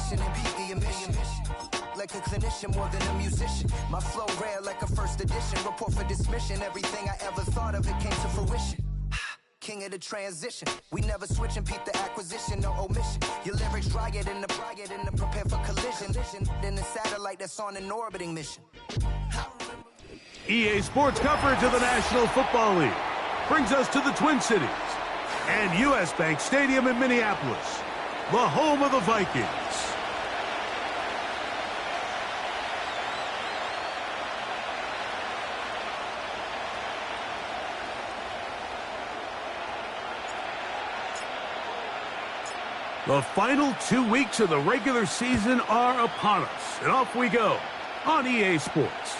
mission and beat the emission. Like a clinician more than a musician. My flow rare like a first edition. Report for dismission. Everything I ever thought of, it came to fruition. King of the transition. We never switch and peep the acquisition, no omission. Your lyrics dry it in the prepare for collision. Then the satellite that's on an orbiting mission. EA Sports coverage of the National Football League brings us to the Twin Cities and U.S. Bank Stadium in Minneapolis, the home of the Vikings. The final 2 weeks of the regular season are upon us, and off we go on EA Sports.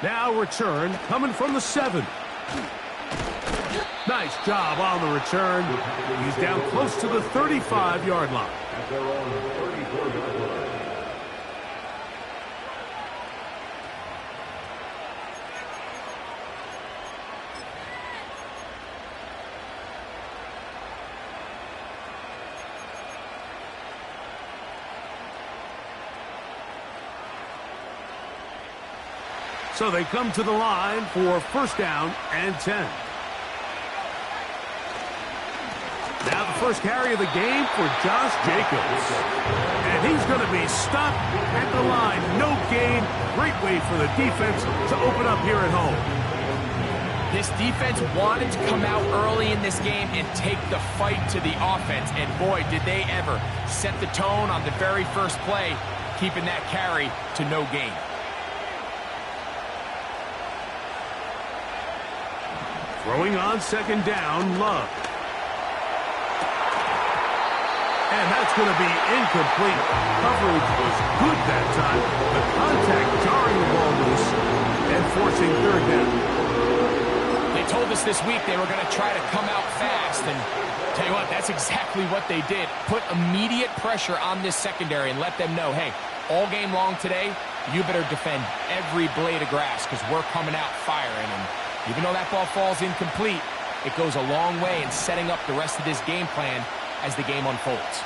Now return coming from the 7. Nice job on the return. He's down close to the 35-yard line. So they come to the line for first down and 10. Now the first carry of the game for Josh Jacobs. And he's going to be stopped at the line. No gain. Great way for the defense to open up here at home. This defense wanted to come out early in this game and take the fight to the offense. And boy, did they ever set the tone on the very first play, keeping that carry to no gain. Throwing on second down, Love. And that's going to be incomplete. Coverage was good that time. The contact jarring the ball loose and forcing third down. They told us this week they were going to try to come out fast. And tell you what, that's exactly what they did. Put immediate pressure on this secondary and let them know, hey, all game long today, you better defend every blade of grass because we're coming out firing. And even though that ball falls incomplete, it goes a long way in setting up the rest of this game plan as the game unfolds.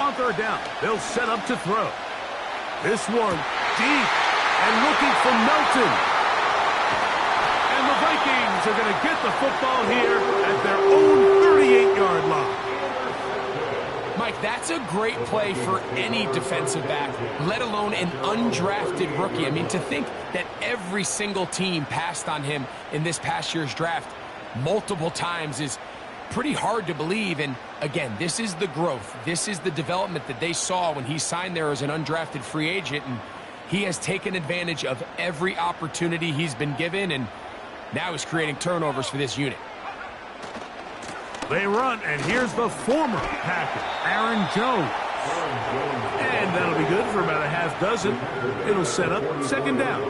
On third down, they'll set up to throw. This one deep and looking for Melton. And the Vikings are going to get the football here at their own 38-yard line. Mike, that's a great play for any defensive back, let alone an undrafted rookie. I mean, to think that every single team passed on him in this past year's draft multiple times is pretty hard to believe. And again, this is the growth. This is the development that they saw when he signed there as an undrafted free agent. And he has taken advantage of every opportunity he's been given, and now he's creating turnovers for this unit. They run, and here's the former Packer, Aaron Jones. And that'll be good for about a half dozen. It'll set up second down.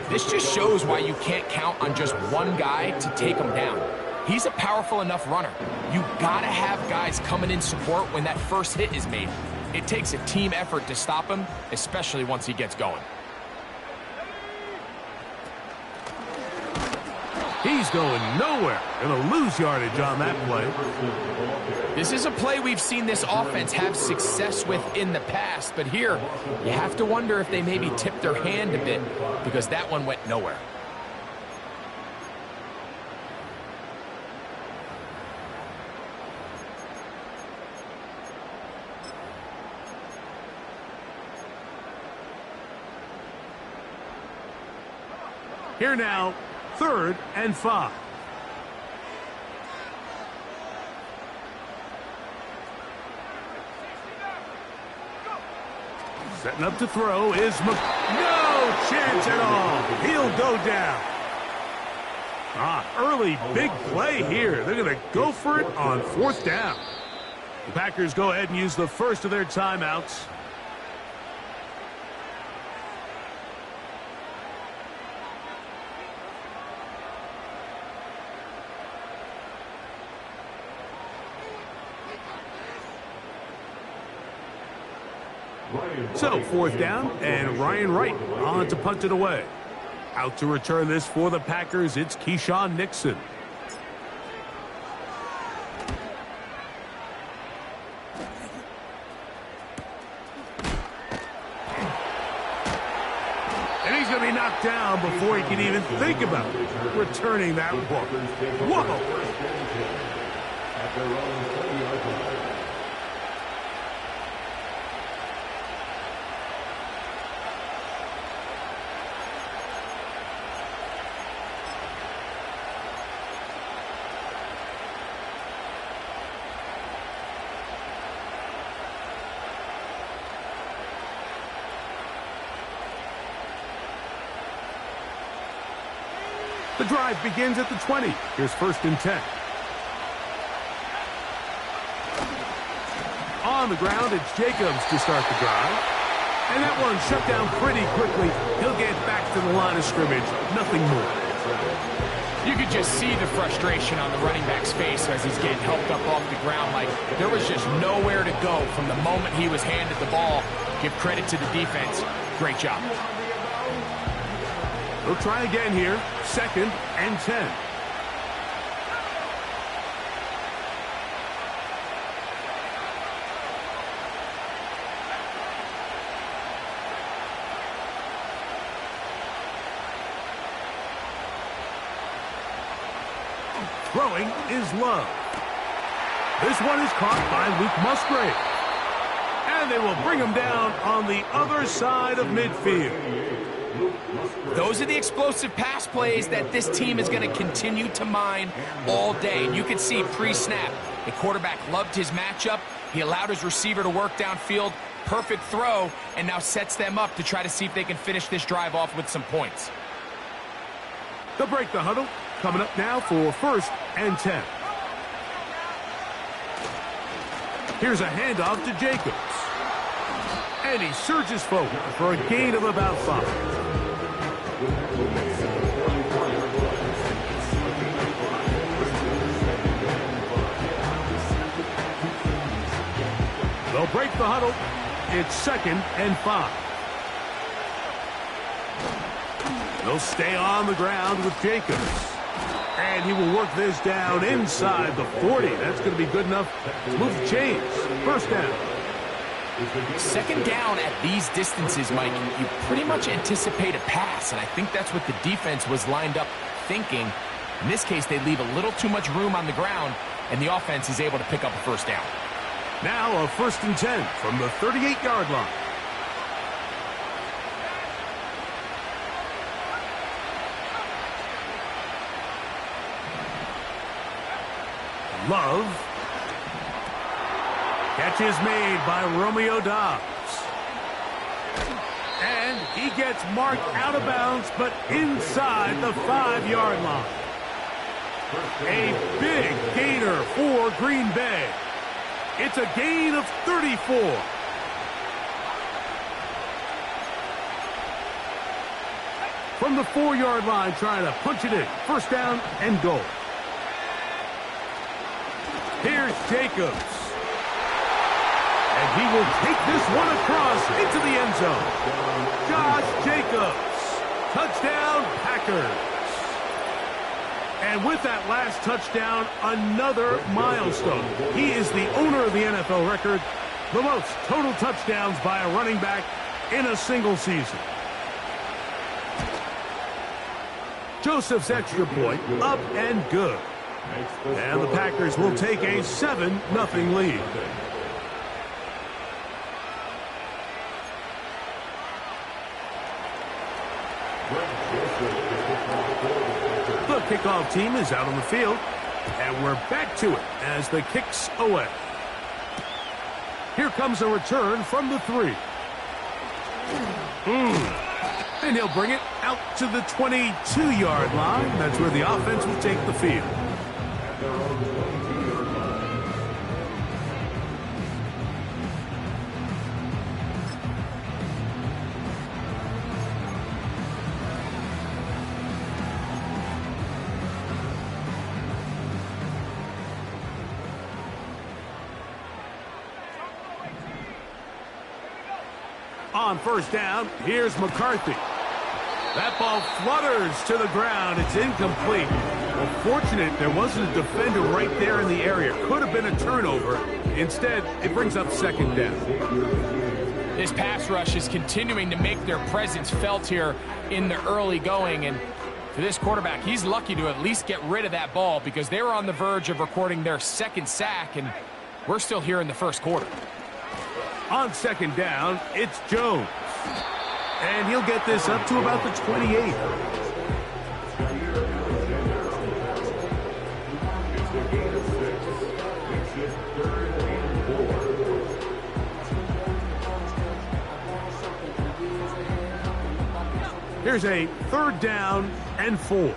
This just shows why you can't count on just one guy to take him down. He's a powerful enough runner. You gotta have guys coming in support when that first hit is made. It takes a team effort to stop him, especially once he gets going. He's going nowhere. Gonna lose yardage on that play. This is a play we've seen this offense have success with in the past, but here you have to wonder if they maybe tipped their hand a bit because that one went nowhere. Here now, 3rd and 5. Setting up to throw is no chance at all. He'll go down. Early big play here. They're going to go for it on 4th down. The Packers go ahead and use the first of their timeouts. So, 4th down, and Ryan Wright on to punt it away. Out to return this for the Packers, it's Keyshawn Nixon. And he's going to be knocked down before he can even think about returning that one. Whoa! The drive begins at the 20. Here's 1st and 10. On the ground, it's Jacobs to start the drive. And that one shut down pretty quickly. He'll get back to the line of scrimmage. Nothing more. You could just see the frustration on the running back's face as he's getting helped up off the ground. Like, there was just nowhere to go from the moment he was handed the ball. Give credit to the defense. Great job. They'll try again here. 2nd and 10. Throwing is Love. This one is caught by Luke Musgrave. And they will bring him down on the other side of midfield. Those are the explosive pass plays that this team is going to continue to mine all day. And you can see pre-snap, the quarterback loved his matchup. He allowed his receiver to work downfield. Perfect throw, and now sets them up to try to see if they can finish this drive off with some points. They'll break the huddle. Coming up now for 1st and 10. Here's a handoff to Jacobs. And he surges forward for a gain of about 5. They'll break the huddle. It's 2nd and 5. They'll stay on the ground with Jacobs. And he will work this down inside the 40. That's going to be good enough to move the chains. 1st down. 2nd down at these distances, Mike, you pretty much anticipate a pass, and I think that's what the defense was lined up thinking. In this case, they leave a little too much room on the ground, and the offense is able to pick up a 1st down. Now a 1st and 10 from the 38-yard line. Love. Catch is made by Romeo Doubs. And he gets marked out of bounds, but inside the 5-yard line. A big gainer for Green Bay. It's a gain of 34. From the 4-yard line, trying to punch it in. 1st down and goal. Here's Jacobs. And he will take this one across into the end zone. Josh Jacobs. Touchdown, Packers. And with that last touchdown, another milestone. He is the owner of the NFL record, the most total touchdowns by a running back in a single season. Joseph's extra point, up and good. And the Packers will take a 7-0 lead. The kickoff team is out on the field, and we're back to it as the kick's away. Here comes a return from the 3. And he'll bring it out to the 22-yard line. That's where the offense will take the field. On first down, here's McCarthy. That ball flutters to the ground. It's incomplete. Well, fortunate there wasn't a defender right there in the area. Could have been a turnover. Instead, it brings up second down. This pass rush is continuing to make their presence felt here in the early going. And for this quarterback, he's lucky to at least get rid of that ball because they were on the verge of recording their second sack, and we're still here in the first quarter. On second down, it's Jones. And he'll get this up to about the 28. Here's a third down and 4.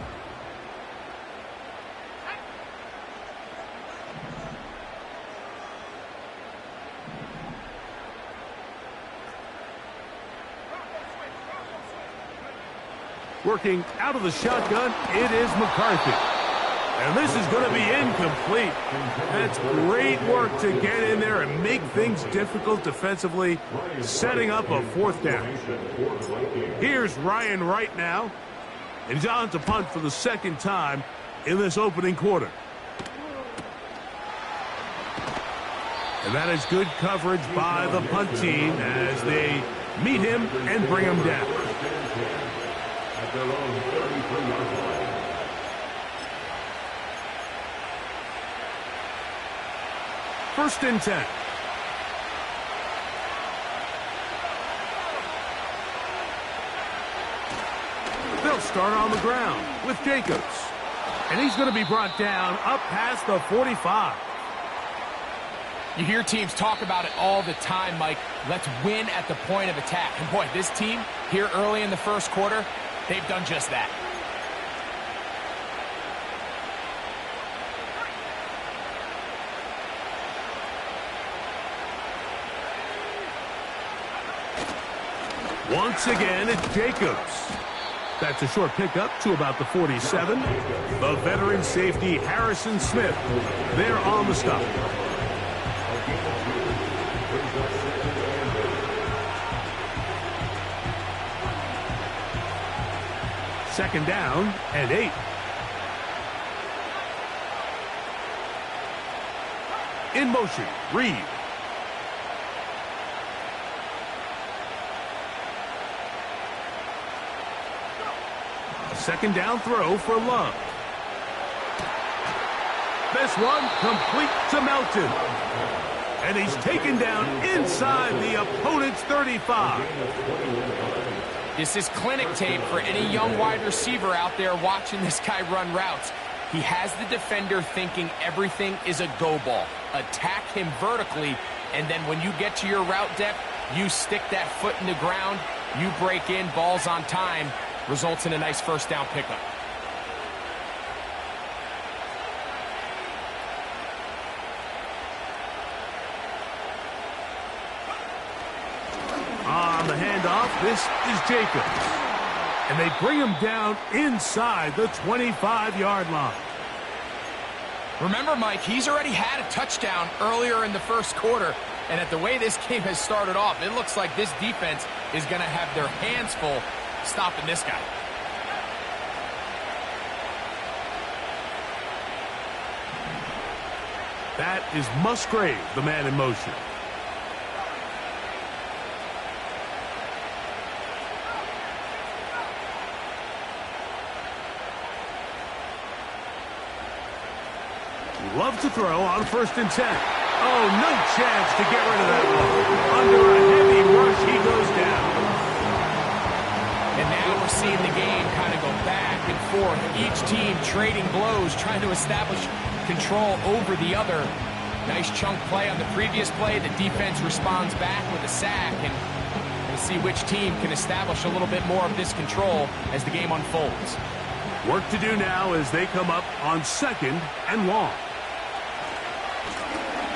Working out of the shotgun, it is McCarthy. And this is going to be incomplete. That's great work to get in there and make things difficult defensively, setting up a fourth down. Here's Ryan Wright now. And he's on to punt for the second time in this opening quarter. And that is good coverage by the punt team as they meet him and bring him down. At their own 33-yard line. First and 10. They'll start on the ground with Jacobs. And he's going to be brought down up past the 45. You hear teams talk about it all the time, Mike. Let's win at the point of attack. And boy, this team here early in the first quarter, they've done just that. Once again, it's Jacobs. That's a short pickup to about the 47. The veteran safety, Harrison Smith, there on the stop. Second down and 8. In motion, Reed. Second down throw for Love. This one complete to Melton. And he's taken down inside the opponent's 35. This is clinic tape for any young wide receiver out there watching this guy run routes. He has the defender thinking everything is a go ball. Attack him vertically, and then when you get to your route depth, you stick that foot in the ground, you break in, balls on time, results in a nice first down pickup. On the handoff, this is Jacobs. And they bring him down inside the 25-yard line. Remember, Mike, he's already had a touchdown earlier in the first quarter. And at the way this game has started off, it looks like this defense is going to have their hands full stopping this guy. That is Musgrave, the man in motion. Love to throw on first and 10. Oh, no chance to get rid of that ball. Under a heavy rush, he goes down. And now we're seeing the game kind of go back and forth. Each team trading blows, trying to establish control over the other. Nice chunk play on the previous play. The defense responds back with a sack, and we'll see which team can establish a little bit more of this control as the game unfolds. Work to do now as they come up on second and long.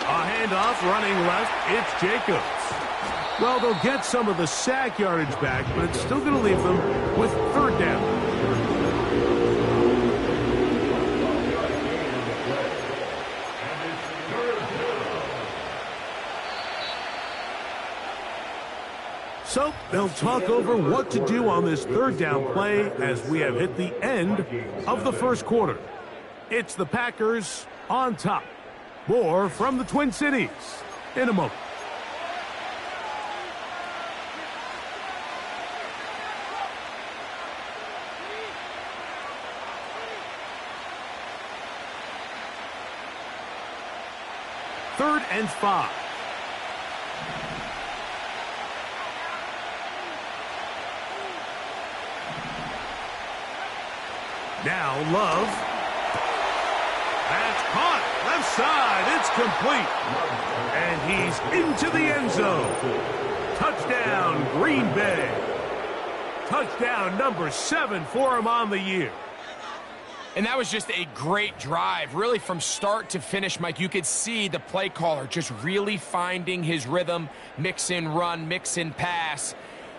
A handoff running left, it's Jacobs. Well, they'll get some of the sack yardage back, but it's still going to leave them with third down. So they'll talk over what to do on this third down play as we have hit the end of the first quarter. It's the Packers on top. More from the Twin Cities in a moment. Third and 5. Now Love. That's caught. Left side. It's complete. And he's into the end zone. Touchdown, Green Bay. Touchdown number 7 for him on the year. And that was just a great drive. Really, from start to finish, Mike, you could see the play caller just really finding his rhythm. Mix in run, mix in pass.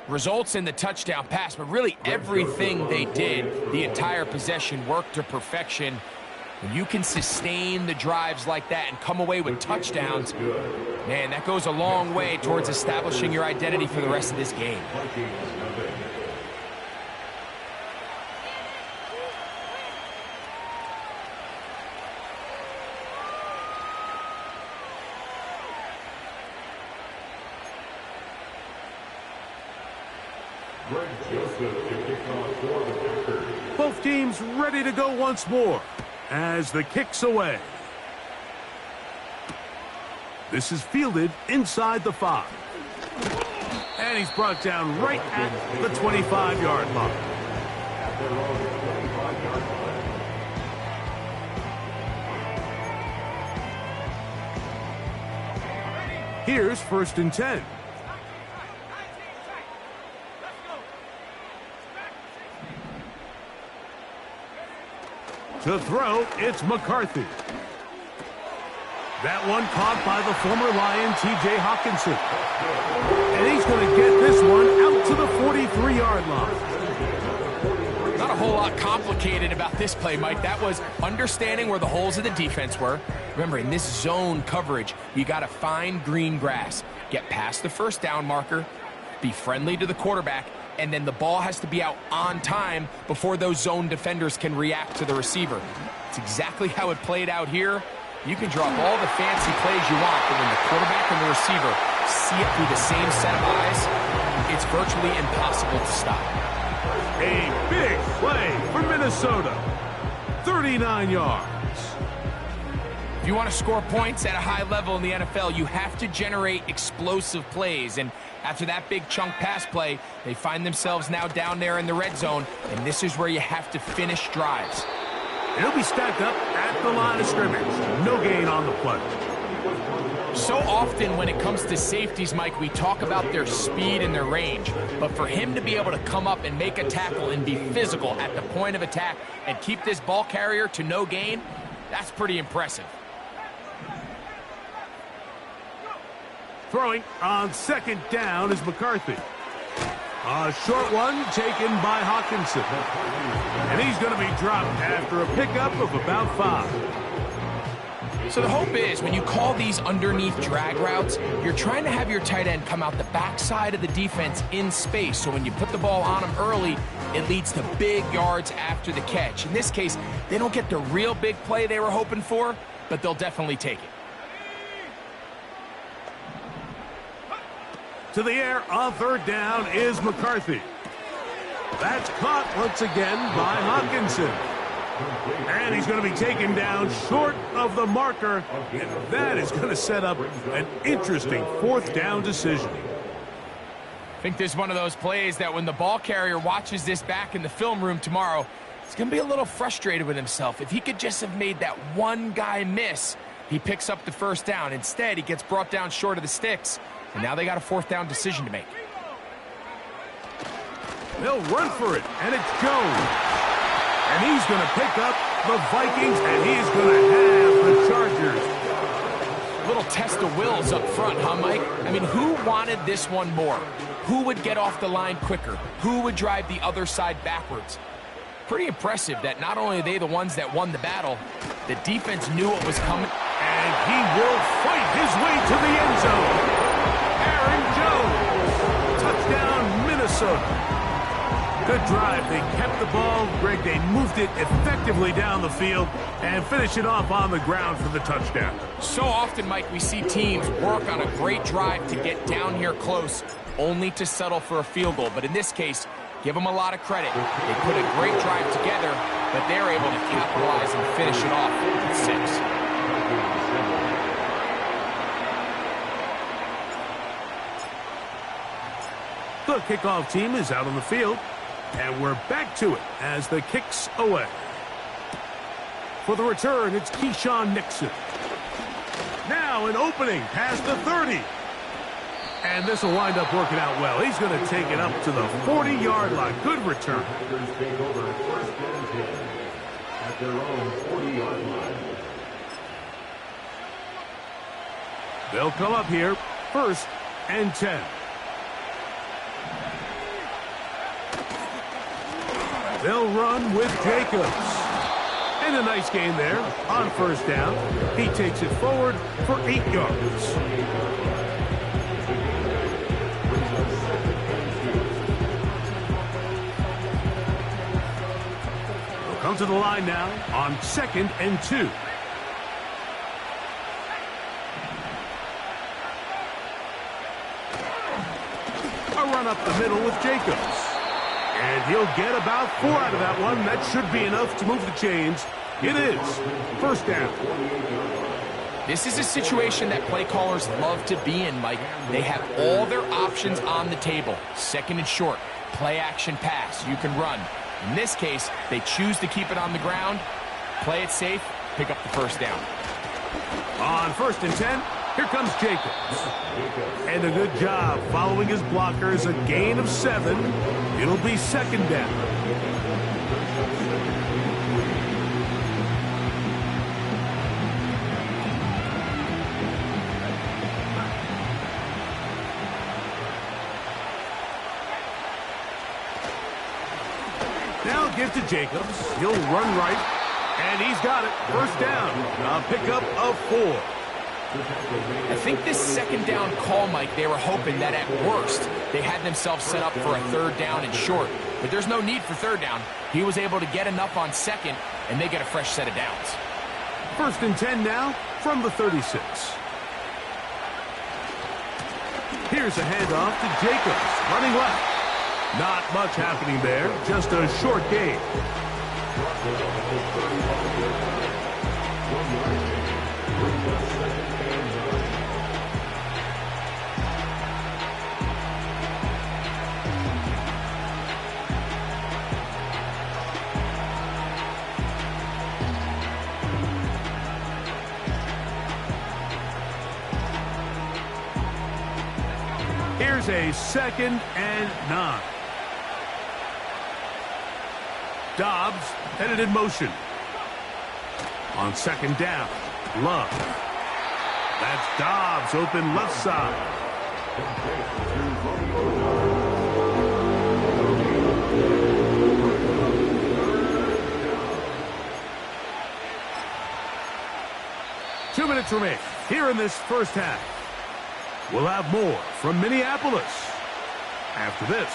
Results in the touchdown pass, but really everything they did, the entire possession, worked to perfection. When you can sustain the drives like that and come away with touchdowns, man, that goes a long way towards establishing your identity for the rest of this game. Both teams ready to go once more as the kick's away. This is fielded inside the 5. And he's brought down right at the 25-yard line. Here's 1st and 10. To throw, it's McCarthy. That one caught by the former Lion, T.J. Hawkinson. And he's going to get this one out to the 43-yard line. Not a whole lot complicated about this play, Mike. That was understanding where the holes of the defense were. Remember, in this zone coverage, you got to find green grass. Get past the first down marker, be friendly to the quarterback, and then the ball has to be out on time before those zone defenders can react to the receiver. It's exactly how it played out here. You can drop all the fancy plays you want, but when the quarterback and the receiver see it through the same set of eyes, it's virtually impossible to stop. A big play for Minnesota. 39 yards. If you want to score points at a high level in the NFL, you have to generate explosive plays. And after that big chunk pass play, they find themselves now down there in the red zone, and this is where you have to finish drives. He'll be stacked up at the line of scrimmage. No gain on the play. So often when it comes to safeties, Mike, we talk about their speed and their range. But for him to be able to come up and make a tackle and be physical at the point of attack and keep this ball carrier to no gain, that's pretty impressive. Throwing on 2nd down is McCarthy. A short one taken by Hawkinson. And he's going to be dropped after a pickup of about 5. So the hope is when you call these underneath drag routes, you're trying to have your tight end come out the backside of the defense in space. So when you put the ball on him early, it leads to big yards after the catch. In this case, they don't get the real big play they were hoping for, but they'll definitely take it. To the air on 3rd down is McCarthy. That's caught once again by Hawkinson. And he's going to be taken down short of the marker. And that is going to set up an interesting 4th down decision. I think this is one of those plays that when the ball carrier watches this back in the film room tomorrow, he's going to be a little frustrated with himself. If he could just have made that one guy miss, he picks up the 1st down. Instead, he gets brought down short of the sticks. And now they got a 4th down decision to make. They'll run for it, and it's Jones. And he's going to pick up the Vikings, and he's going to have the Chargers. A little test of wills up front, huh, Mike? I mean, who wanted this one more? Who would get off the line quicker? Who would drive the other side backwards? Pretty impressive that not only are they the ones that won the battle, the defense knew what was coming. And he will fight his way to the end zone. Aaron Jones. Touchdown Minnesota. Good drive. They kept the ball. Greg, they moved it effectively down the field and finish it off on the ground for the touchdown. So often, Mike, we see teams work on a great drive to get down here close, only to settle for a field goal. But in this case, give them a lot of credit. They put a great drive together, but they're able to capitalize and finish it off with 6. The kickoff team is out on the field, and we're back to it as the kick's away. For the return, it's Keyshawn Nixon. Now an opening past the 30. And this will wind up working out well. He's going to take it up to the 40-yard line. Good return. Take over first and 10 at their own 40-yard line. They'll come up here, first and 10. They'll run with Jacobs. And a nice gain there on first down. He takes it forward for 8 yards. We'll come to the line now on 2nd and 2. A run up the middle with Jacobs. And he'll get about 4 out of that one. That should be enough to move the chains. It is first down. This is a situation that play callers love to be in, Mike. They have all their options on the table. 2nd and short, play action pass, you can run. In this case, they choose to keep it on the ground, play it safe, pick up the first down. On 1st and 10, here comes Jacobs. And a good job following his blockers, a gain of 7. It'll be 2nd down. Now give to Jacobs. He'll run right, and he's got it. First down. A pickup of 4. I think this 2nd down call, Mike, they were hoping that at worst they had themselves set up for a 3rd down and short. But there's no need for 3rd down. He was able to get enough on 2nd, and they get a fresh set of downs. 1st and 10 now from the 36. Here's a handoff to Jacobs, running left. Not much happening there, just a short gain. Here's a 2nd and 9. Dobbs headed in motion. On 2nd down, Love. That's Dobbs open left side. Two minutes remain here in this first half. We'll have more from Minneapolis after this.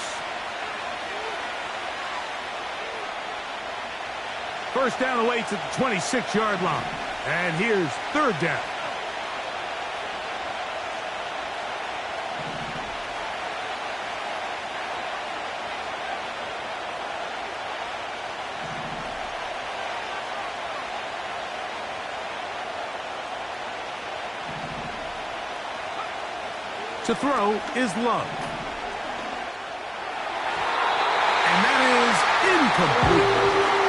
First down awaits at the 26-yard line. And here's 3rd down. To throw is Love. And that is incomplete.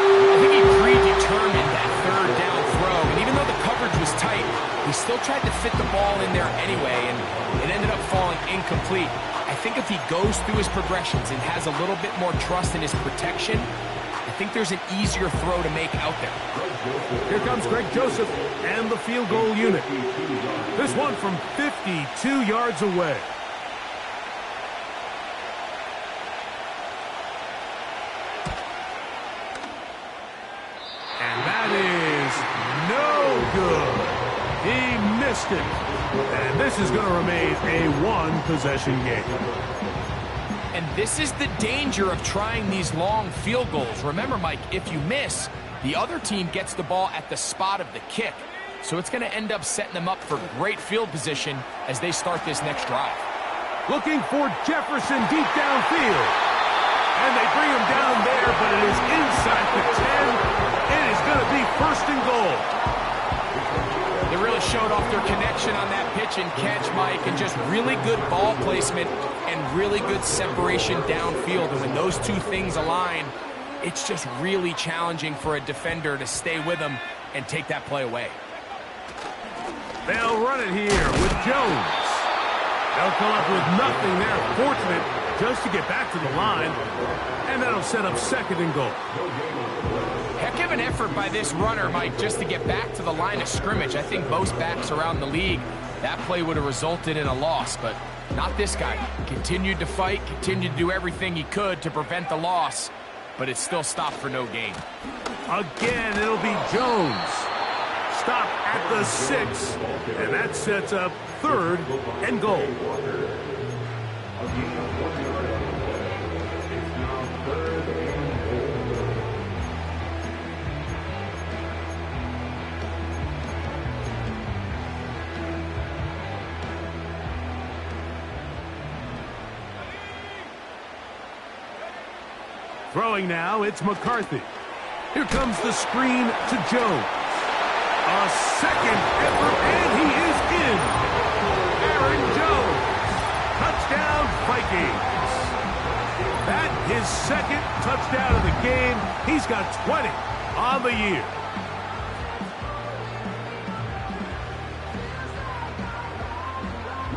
I think he predetermined that 3rd down throw, and even though the coverage was tight, he still tried to fit the ball in there anyway, and it ended up falling incomplete. I think if he goes through his progressions and has a little bit more trust in his protection, I think there's an easier throw to make out there. Here comes Greg Joseph and the field goal unit. This one from 52 yards away. And that is no good. He missed it. And this is going to remain a 1-possession game. And this is the danger of trying these long field goals. Remember, Mike, if you miss, the other team gets the ball at the spot of the kick. So it's going to end up setting them up for great field position as they start this next drive. Looking for Jefferson deep downfield. And they bring him down there, but it is inside the 10. It is going to be first and goal. They really showed off their connection on that pitch and catch, Mike, and just really good ball placement and really good separation downfield. And when those two things align, it's just really challenging for a defender to stay with them and take that play away. They'll run it here with Jones. They'll come up with nothing there. Fortunate just to get back to the line. And that'll set up second and goal. Heck of an effort by this runner, Mike, just to get back to the line of scrimmage. I think most backs around the league, that play would have resulted in a loss, but not this guy. Continued to fight, continued to do everything he could to prevent the loss, but it still stopped for no gain. Again, it'll be Jones. Stop at the 6, and that sets up third and goal. Throwing now, it's McCarthy. Here comes the screen to Jones. A second effort, and he is in. Aaron Jones. Touchdown, Vikings. That his second touchdown of the game. He's got 20 on the year.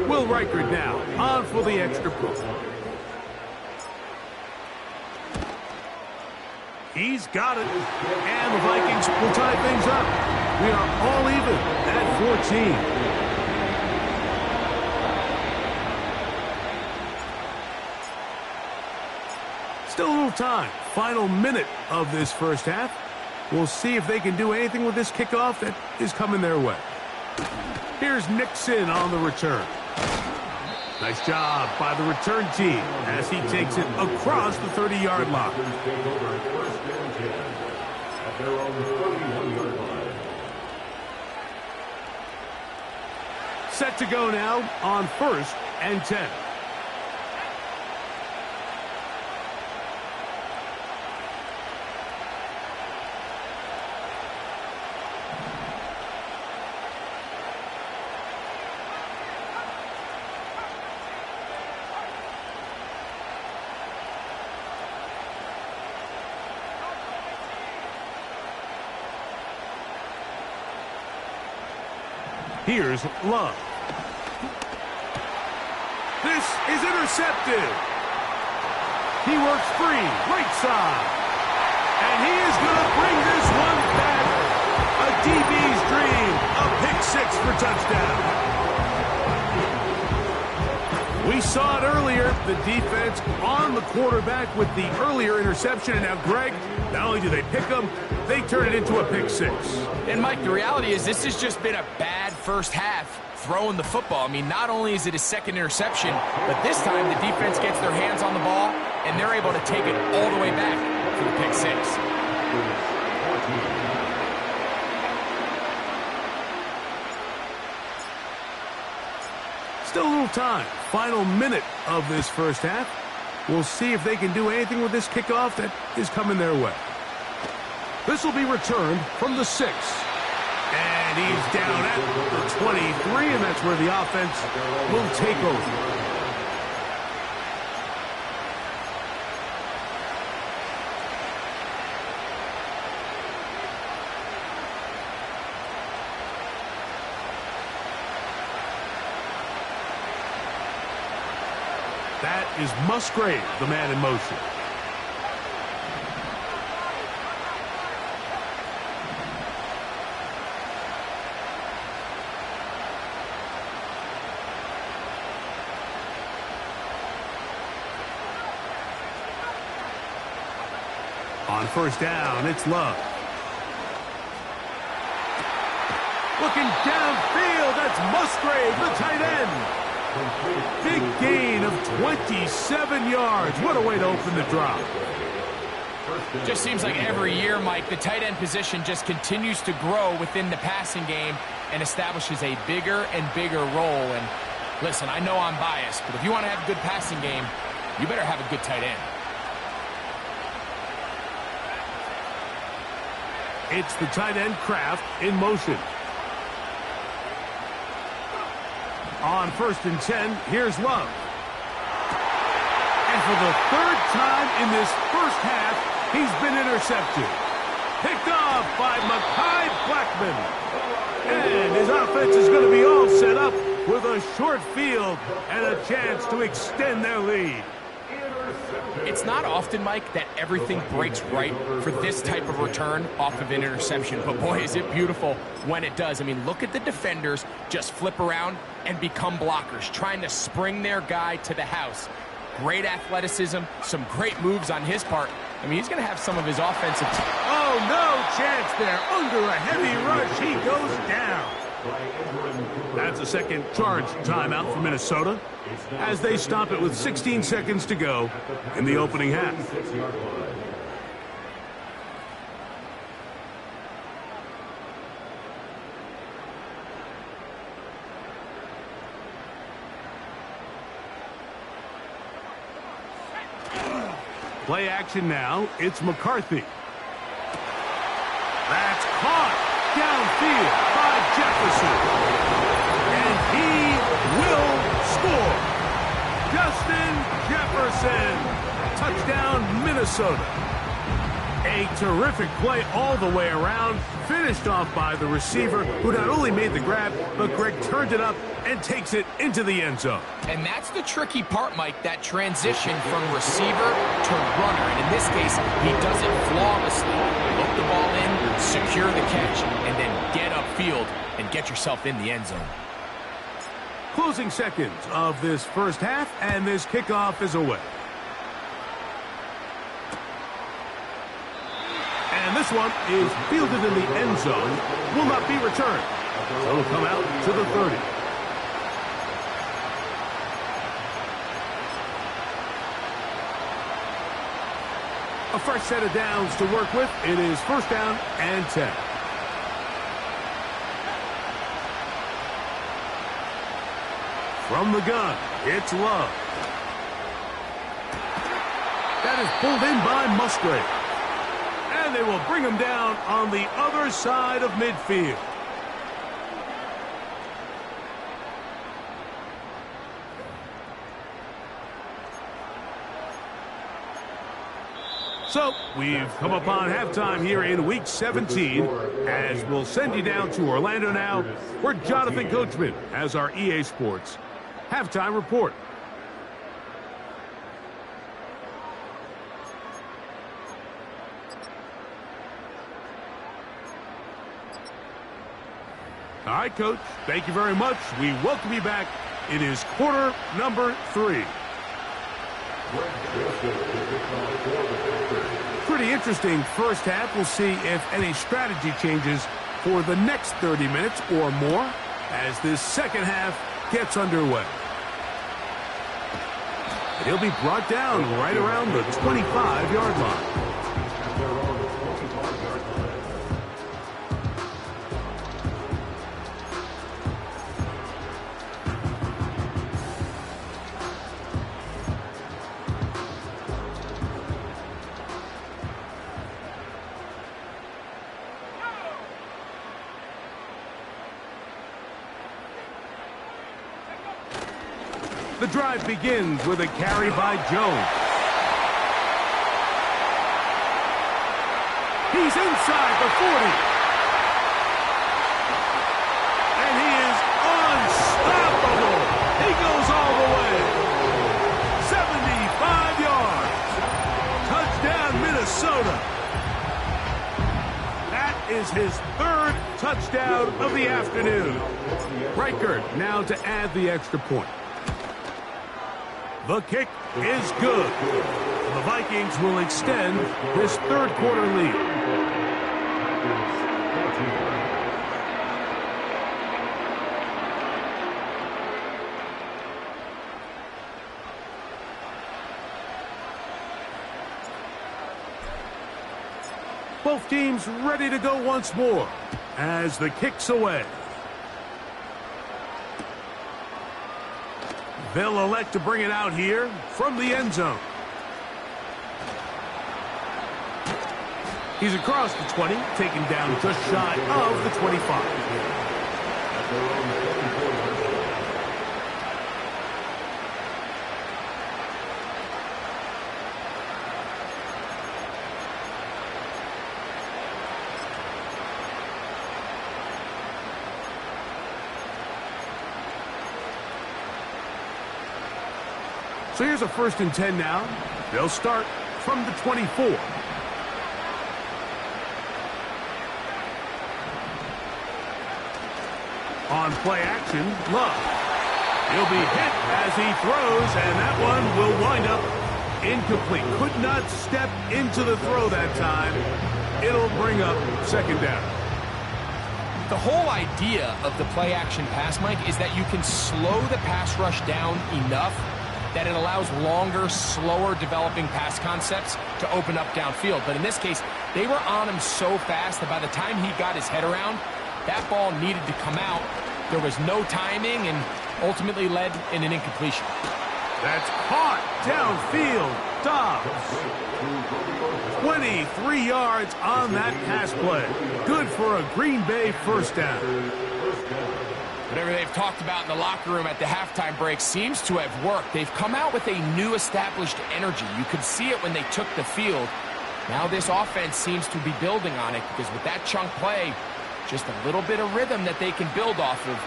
Will Reichert now on for the extra point. He's got it. And the Vikings will tie things up. We are all even at 14. Still a little time. Final minute of this first half. We'll see if they can do anything with this kickoff that is coming their way. Here's Nixon on the return. Nice job by the return team as he takes it across the 30-yard line. Set to go now on 1st and 10. Here's Love. This is intercepted. He works free, right side. And he is going to bring this one back. A DB's dream. A pick 6 for touchdown. We saw it earlier. The defense on the quarterback with the earlier interception. And now, Greg, not only do they pick him, they turn it into a pick 6. And, Mike, the reality is this has just been a bad first half throwing the football. I mean, not only is it his second interception, but this time the defense gets their hands on the ball, and they're able to take it all the way back for the pick 6. Still a little time. Final minute of this first half. We'll see if they can do anything with this kickoff that is coming their way. This will be returned from the 6. And he's down at the 23, and that's where the offense will take over. That is Musgrave, the man in motion. On first down, it's Love. Looking downfield, that's Musgrave, the tight end. Big gain of 27 yards. What a way to open the drive. Just seems like every year, Mike, the tight end position just continues to grow within the passing game and establishes a bigger and bigger role. And listen, I know I'm biased, but if you want to have a good passing game, you better have a good tight end. It's the tight end Kraft in motion. On 1st and 10, here's Love. And for the 3rd time in this first half, he's been intercepted. Picked off by Mekhi Blackmon. And his offense is going to be all set up with a short field and a chance to extend their lead. It's not often, Mike, that everything breaks right for this type of return off of an interception. But boy, is it beautiful when it does. I mean, look at the defenders just flip around and become blockers, trying to spring their guy to the house. Great athleticism, some great moves on his part. I mean, he's going to have some of his offensive... Oh, no chance there. Under a heavy rush, he goes down. That's a second charge timeout for Minnesota as they stop it with 16 seconds to go in the opening half. Play action now. It's McCarthy. That's caught downfield by Jefferson. And he will score. Justin Jefferson. Touchdown, Minnesota. A terrific play all the way around. Finished off by the receiver, who not only made the grab, but Greg turned it up and takes it into the end zone. And that's the tricky part, Mike, that transition from receiver to runner. And in this case, he does it flawlessly. Look the ball in, secure the catch, and then get upfield and get yourself in the end zone. Closing seconds of this first half, and this kickoff is away. And this one is fielded in the end zone, will not be returned. So it'll come out to the 30. A fresh set of downs to work with. It is 1st down and 10. From the gun, it's Love. That is pulled in by Musgrave. And they will bring him down on the other side of midfield. So, we've come upon halftime here in Week 17, as we'll send you down to Orlando now, where Jonathan Coachman has our EA Sports halftime report. All right, Coach, thank you very much. We welcome you back. It is quarter number 3. Pretty interesting first half. We'll see if any strategy changes for the next 30 minutes or more as this second half gets underway. And he'll be brought down right around the 25-yard line. The drive begins with a carry by Jones. He's inside the 40. And he is unstoppable. He goes all the way. 75 yards. Touchdown, Minnesota. That is his 3rd touchdown of the afternoon. Reichert now to add the extra point. The kick is good. The Vikings will extend this 3rd quarter lead. Both teams ready to go once more as the kick's away. They'll elect to bring it out here from the end zone. He's across the 20, taken down just shy of the 25. So here's a 1st and 10 now. They'll start from the 24. On play action, Love. He'll be hit as he throws, and that one will wind up incomplete. Could not step into the throw that time. It'll bring up 2nd down. The whole idea of the play action pass, Mike, is that you can slow the pass rush down enough that it allows longer, slower developing pass concepts to open up downfield. But in this case, they were on him so fast that by the time he got his head around, that ball needed to come out. There was no timing and ultimately led in an incompletion. That's caught downfield. Dobbs. 23 yards on that pass play. Good for a Green Bay 1st down. Whatever they've talked about in the locker room at the halftime break seems to have worked. They've come out with a new established energy. You could see it when they took the field. Now this offense seems to be building on it because with that chunk play, just a little bit of rhythm that they can build off of.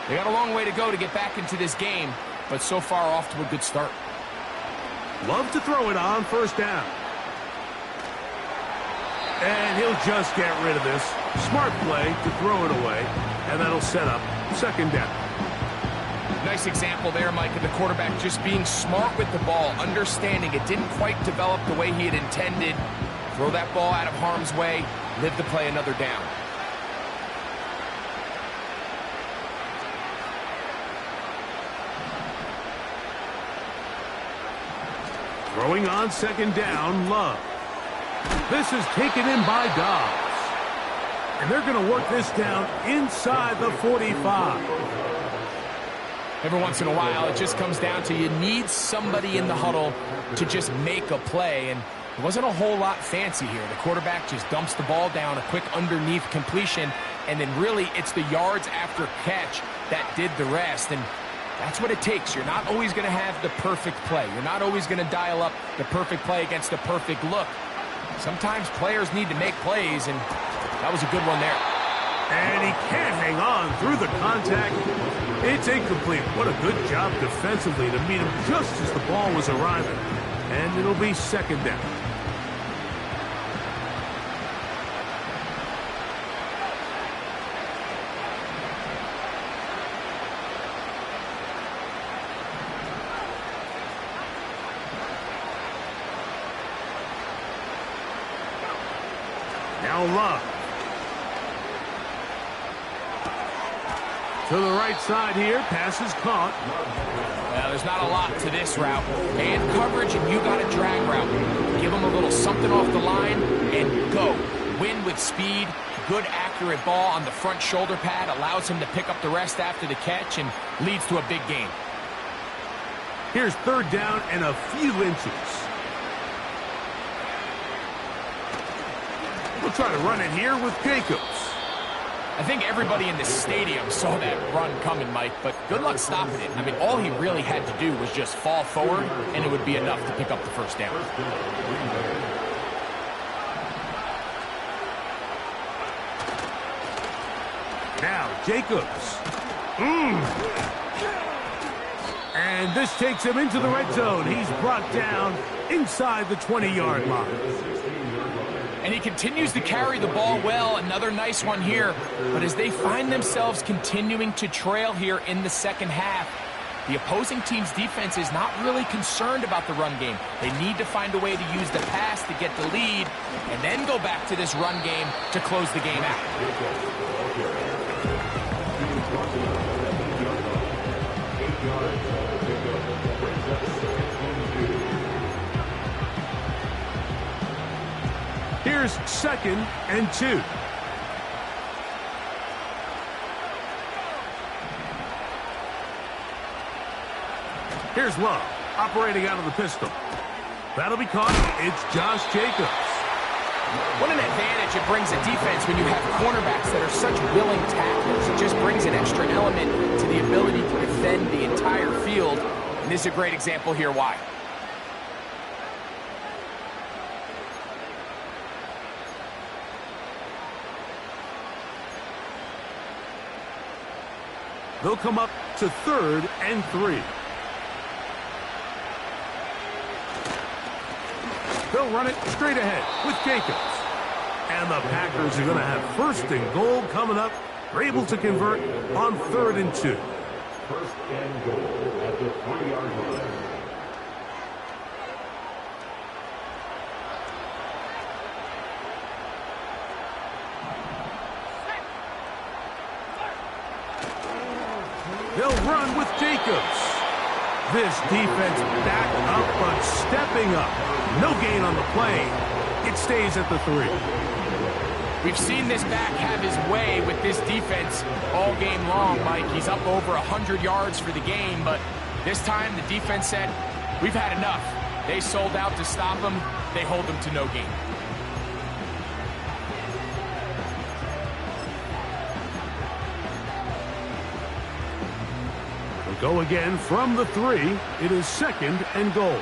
They got a long way to go to get back into this game, but so far off to a good start. Love to throw it on 1st down. And he'll just get rid of this. Smart play to throw it away, and that'll set up 2nd down. Nice example there, Mike, of the quarterback just being smart with the ball, understanding it didn't quite develop the way he had intended. Throw that ball out of harm's way, live to play another down. Throwing on 2nd down, Love. This is taken in by Dobbs. And they're going to work this down inside the 45. Every once in a while, it just comes down to you need somebody in the huddle to just make a play. And it wasn't a whole lot fancy here. The quarterback just dumps the ball down, a quick underneath completion, and then really it's the yards after catch that did the rest. And that's what it takes. You're not always going to have the perfect play. You're not always going to dial up the perfect play against the perfect look. Sometimes players need to make plays, and that was a good one there. And he can't hang on through the contact. It's incomplete. What a good job defensively to meet him just as the ball was arriving. And it'll be 2nd down. Now Love. To the right side here, pass is caught. Well, there's not a lot to this route. Man coverage, and you got a drag route. Give him a little something off the line and go. Win with speed. Good, accurate ball on the front shoulder pad. Allows him to pick up the rest after the catch and leads to a big gain. Here's 3rd down and a few inches. We'll try to run it here with Jacobs. I think everybody in the stadium saw that run coming, Mike, but good luck stopping it. I mean, all he really had to do was just fall forward, and it would be enough to pick up the 1st down. Now, Jacobs. And this takes him into the red zone. He's brought down inside the 20-yard line. And he continues to carry the ball well. Another nice one here. But as they find themselves continuing to trail here in the 2nd half, the opposing team's defense is not really concerned about the run game. They need to find a way to use the pass to get the lead and then go back to this run game to close the game out. Here's 2nd and 2. Here's Love, operating out of the pistol. That'll be caught. It's Josh Jacobs. What an advantage it brings a defense when you have cornerbacks that are such willing tacklers. It just brings an extra element to the ability to defend the entire field. And this is a great example here why. They'll come up to 3rd and 3. They'll run it straight ahead with Jacobs. And the Packers are going to have 1st and goal coming up. They're able to convert on 3rd and 2. 1st and goal at the 3-yard line. They'll run with Jacobs. This defense back up but stepping up. No gain on the play. It stays at the 3. We've seen this back have his way with this defense all game long, Mike. He's up over 100 yards for the game, but this time the defense said, we've had enough. They sold out to stop him. They hold him to no gain. Go again from the 3. It is 2nd and goal.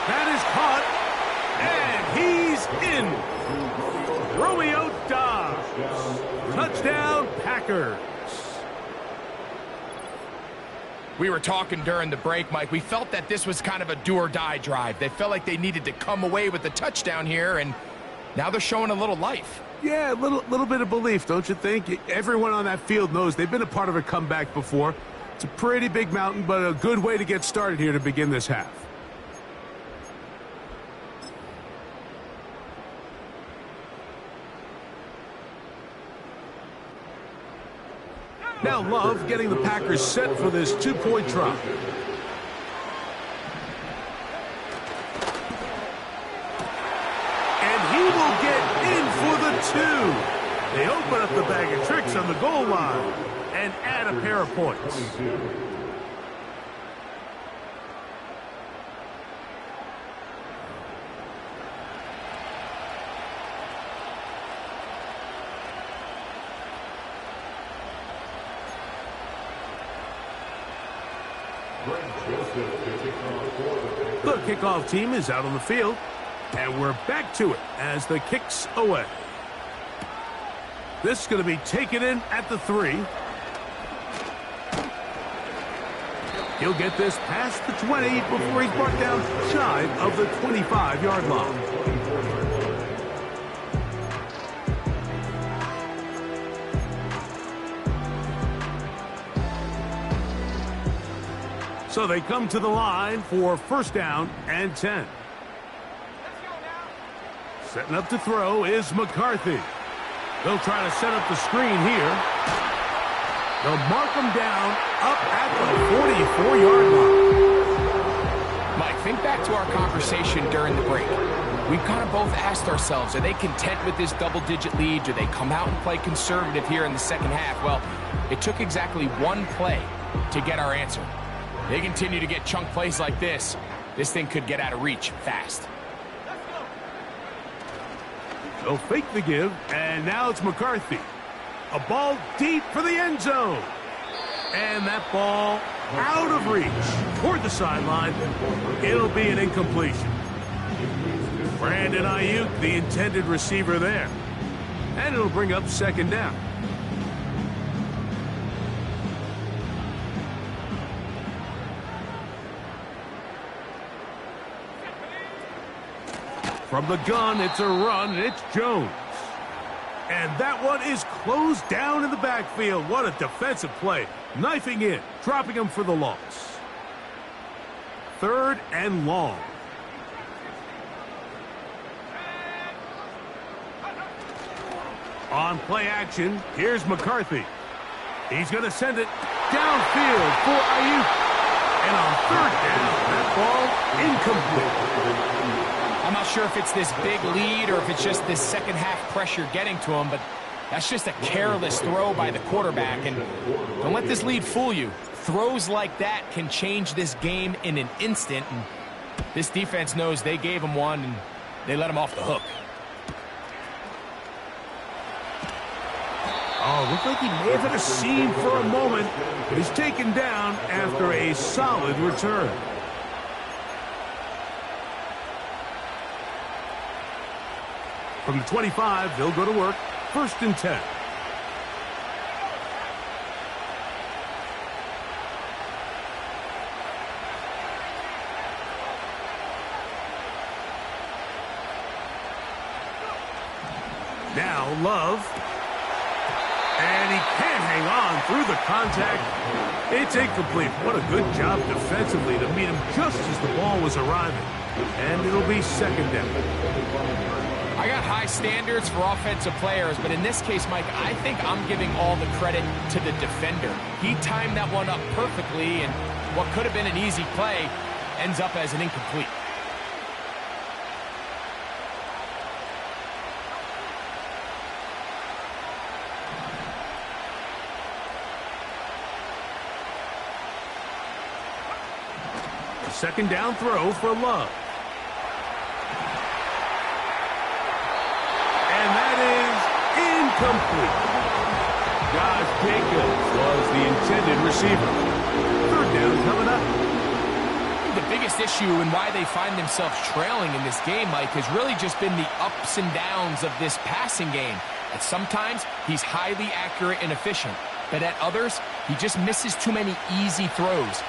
That is caught, and he's in. Romeo Doubs. Touchdown, Packers. We were talking during the break, Mike. We felt that this was kind of a do-or-die drive. They felt like they needed to come away with the touchdown here, and now they're showing a little life. Yeah, a little bit of belief, don't you think? Everyone on that field knows they've been a part of a comeback before. It's a pretty big mountain, but a good way to get started here to begin this half. Now Love getting the Packers set for this 2-point try. And he will get in for the 2. They open up the bag of tricks on the goal line and add a pair of points. The kickoff team is out on the field, and we're back to it as the kick's away. This is going to be taken in at the 3. He'll get this past the 20 before he's brought down shy of the 25-yard line. So they come to the line for 1st down and 10. Setting up to throw is McCarthy. They'll try to set up the screen here. They'll mark him down up at the 44-yard line. Mike, think back to our conversation during the break. We kind of both asked ourselves, are they content with this double-digit lead? Do they come out and play conservative here in the second half? Well, it took exactly one play to get our answer. They continue to get chunk plays like this. This thing could get out of reach fast. They'll fake the give, and now it's McCarthy. A ball deep for the end zone. And that ball out of reach toward the sideline. It'll be an incompletion. Brandon Ayuk, the intended receiver there. And it'll bring up 2nd down. From the gun, it's a run, and it's Jones. And that one is closed down in the backfield. What a defensive play. Knifing in, dropping him for the loss. 3rd and long. On play action, here's McCarthy. He's going to send it downfield for Ayuk. And on third down, that ball incomplete. I'm not sure if it's this big lead or if it's just this second half pressure getting to him, but that's just a careless throw by the quarterback. And don't let this lead fool you. Throws like that can change this game in an instant. And this defense knows they gave him one and they let him off the hook. Oh, looked like he may have hit a seam for a moment, but he's taken down after a solid return. From the 25, they'll go to work. 1st and 10. Now Love. And he can't hang on through the contact. It's incomplete. What a good job defensively to meet him just as the ball was arriving. And it'll be 2nd down. I got high standards for offensive players, but in this case, Mike, I think I'm giving all the credit to the defender. He timed that one up perfectly, and what could have been an easy play ends up as an incomplete. Second down throw for Love. And that is incomplete. Josh Jacobs was the intended receiver. 3rd down coming up. The biggest issue and why they find themselves trailing in this game, Mike, has really just been the ups and downs of this passing game. And sometimes he's highly accurate and efficient, but at others, he just misses too many easy throws.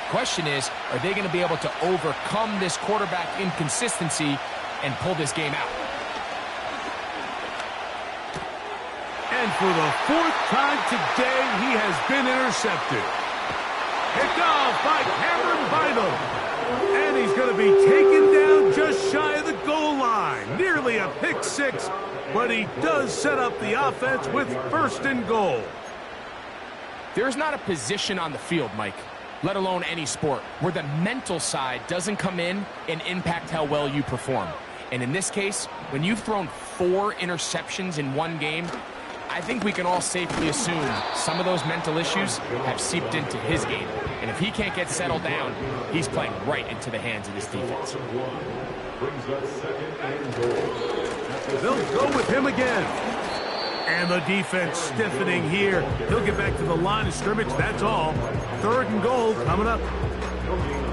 Question is, are they going to be able to overcome this quarterback inconsistency and pull this game out? And for the 4th time today, he has been intercepted. Picked off by Cameron Bynum. And he's going to be taken down just shy of the goal line. Nearly a pick 6, but he does set up the offense with 1st and goal. There's not a position on the field, Mike, let alone any sport, where the mental side doesn't come in and impact how well you perform. And in this case, when you've thrown 4 interceptions in one game, I think we can all safely assume some of those mental issues have seeped into his game. And if he can't get settled down, he's playing right into the hands of this defense. They'll go with him again. And the defense stiffening here. He'll get back to the line of scrimmage, that's all. 3rd and goal coming up.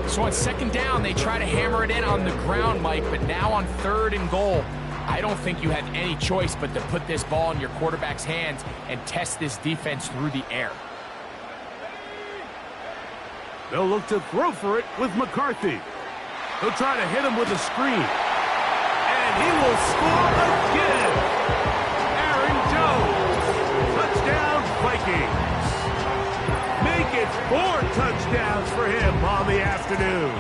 So on 2nd down, they try to hammer it in on the ground, Mike, but now on 3rd and goal, I don't think you have any choice but to put this ball in your quarterback's hands and test this defense through the air. They'll look to throw for it with McCarthy. He'll try to hit him with a screen. And he will score again. Aaron Jones. Touchdown, Vikings. Make it 4 touchdowns for him on the afternoon.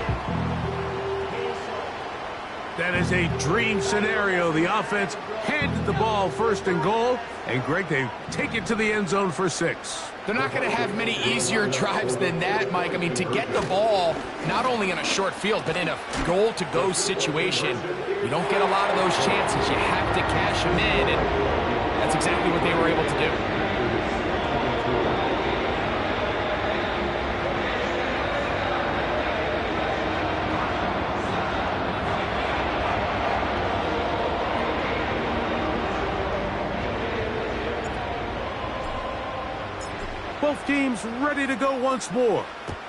That is a dream scenario. The offense handed the ball 1st and goal. And, Greg, they take it to the end zone for 6. They're not going to have many easier drives than that, Mike. I mean, to get the ball, not only in a short field, but in a goal-to-go situation, you don't get a lot of those chances. You have to cash them in, and that's exactly what they were able to do. Both teams ready to go once more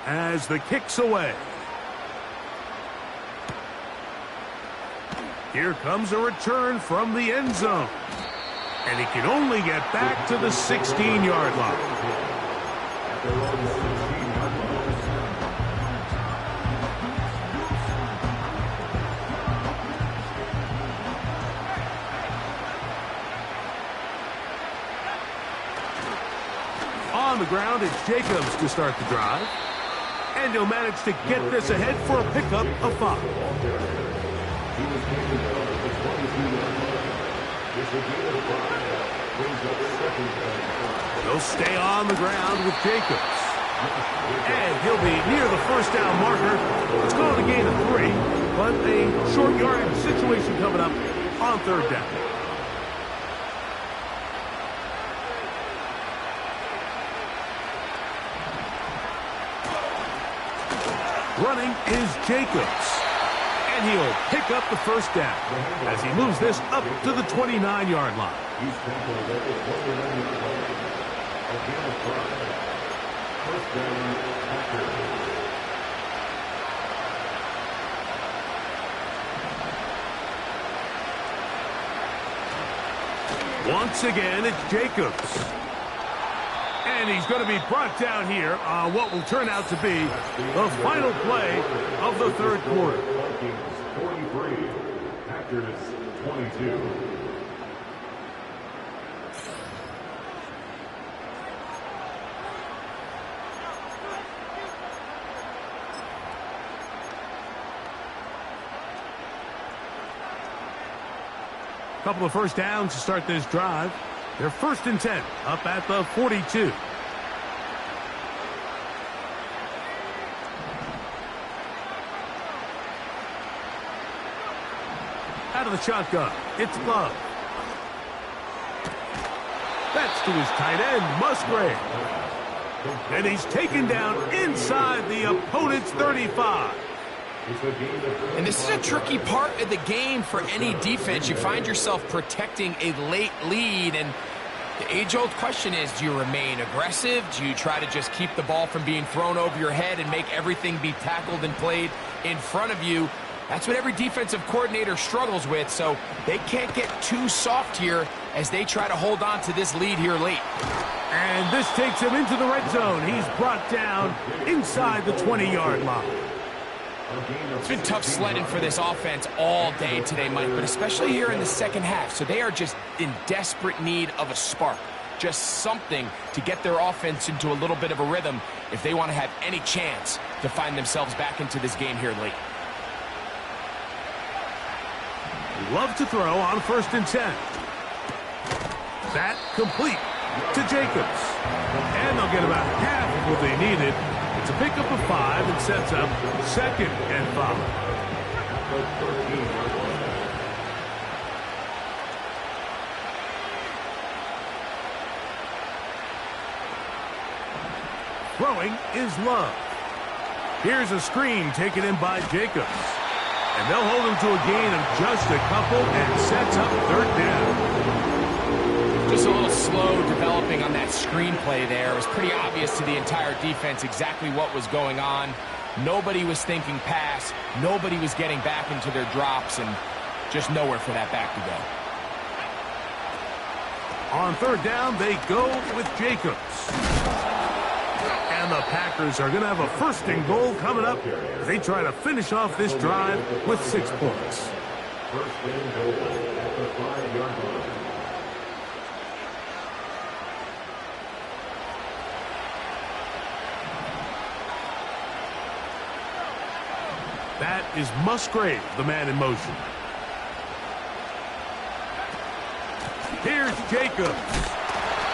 as the kick's away. Here comes a return from the end zone. And he can only get back to the 16-yard line. On the ground, it's Jacobs to start the drive. And he'll manage to get this ahead for a pickup of 5. They'll stay on the ground with Jacobs. And he'll be near the first down marker. Let's call it a gain of 3, but a short yardage situation coming up on third down. Running is Jacobs. And he'll pick up the first down as he moves this up to the 29-yard line. Once again, it's Jacobs. And he's going to be brought down here on what will turn out to be the final play of the third quarter. 43, Packers 22. Couple of first downs to start this drive. They're 1st and 10 up at the 42. Out of the shotgun, it's Love. That's to his tight end, Musgrave. And he's taken down inside the opponent's 35. And this is a tricky part of the game for any defense. You find yourself protecting a late lead, and the age-old question is, do you remain aggressive? Do you try to just keep the ball from being thrown over your head and make everything be tackled and played in front of you? That's what every defensive coordinator struggles with, so they can't get too soft here as they try to hold on to this lead here late. And this takes him into the red zone. He's brought down inside the 20-yard line. It's been tough sledding for this offense all day today, Mike, but especially here in the second half. So they are just in desperate need of a spark, just something to get their offense into a little bit of a rhythm if they want to have any chance to find themselves back into this game here late. Love to throw on 1st and 10. That complete to Jacobs. And they'll get about half of what they needed. It's a pickup of 5 and sets up 2nd and 5. Throwing is Love. Here's a screen taken in by Jacobs. And they'll hold him to a gain of just a couple and sets up 3rd down. Just a little slow developing on that screenplay there. It was pretty obvious to the entire defense exactly what was going on. Nobody was thinking pass. Nobody was getting back into their drops, and just nowhere for that back to go. On 3rd down, they go with Jacobs. And the Packers are going to have a 1st and goal coming up as they try to finish off this drive with 6 points. 1st and goal at the 5-yard line. That is Musgrave, the man in motion. Here's Jacobs.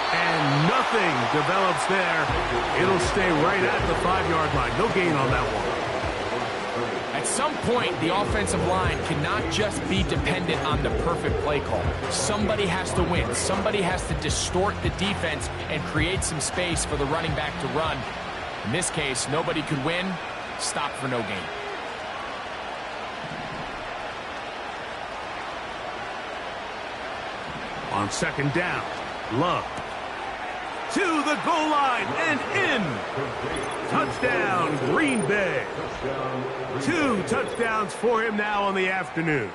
And nothing develops there. It'll stay right at the 5-yard line. No gain on that one. At some point, the offensive line cannot just be dependent on the perfect play call. Somebody has to win. Somebody has to distort the defense and create some space for the running back to run. In this case, nobody could win. Stop for no gain. On 2nd down, Love. To the goal line and in. Touchdown, Green Bay. 2 touchdowns for him now on the afternoon.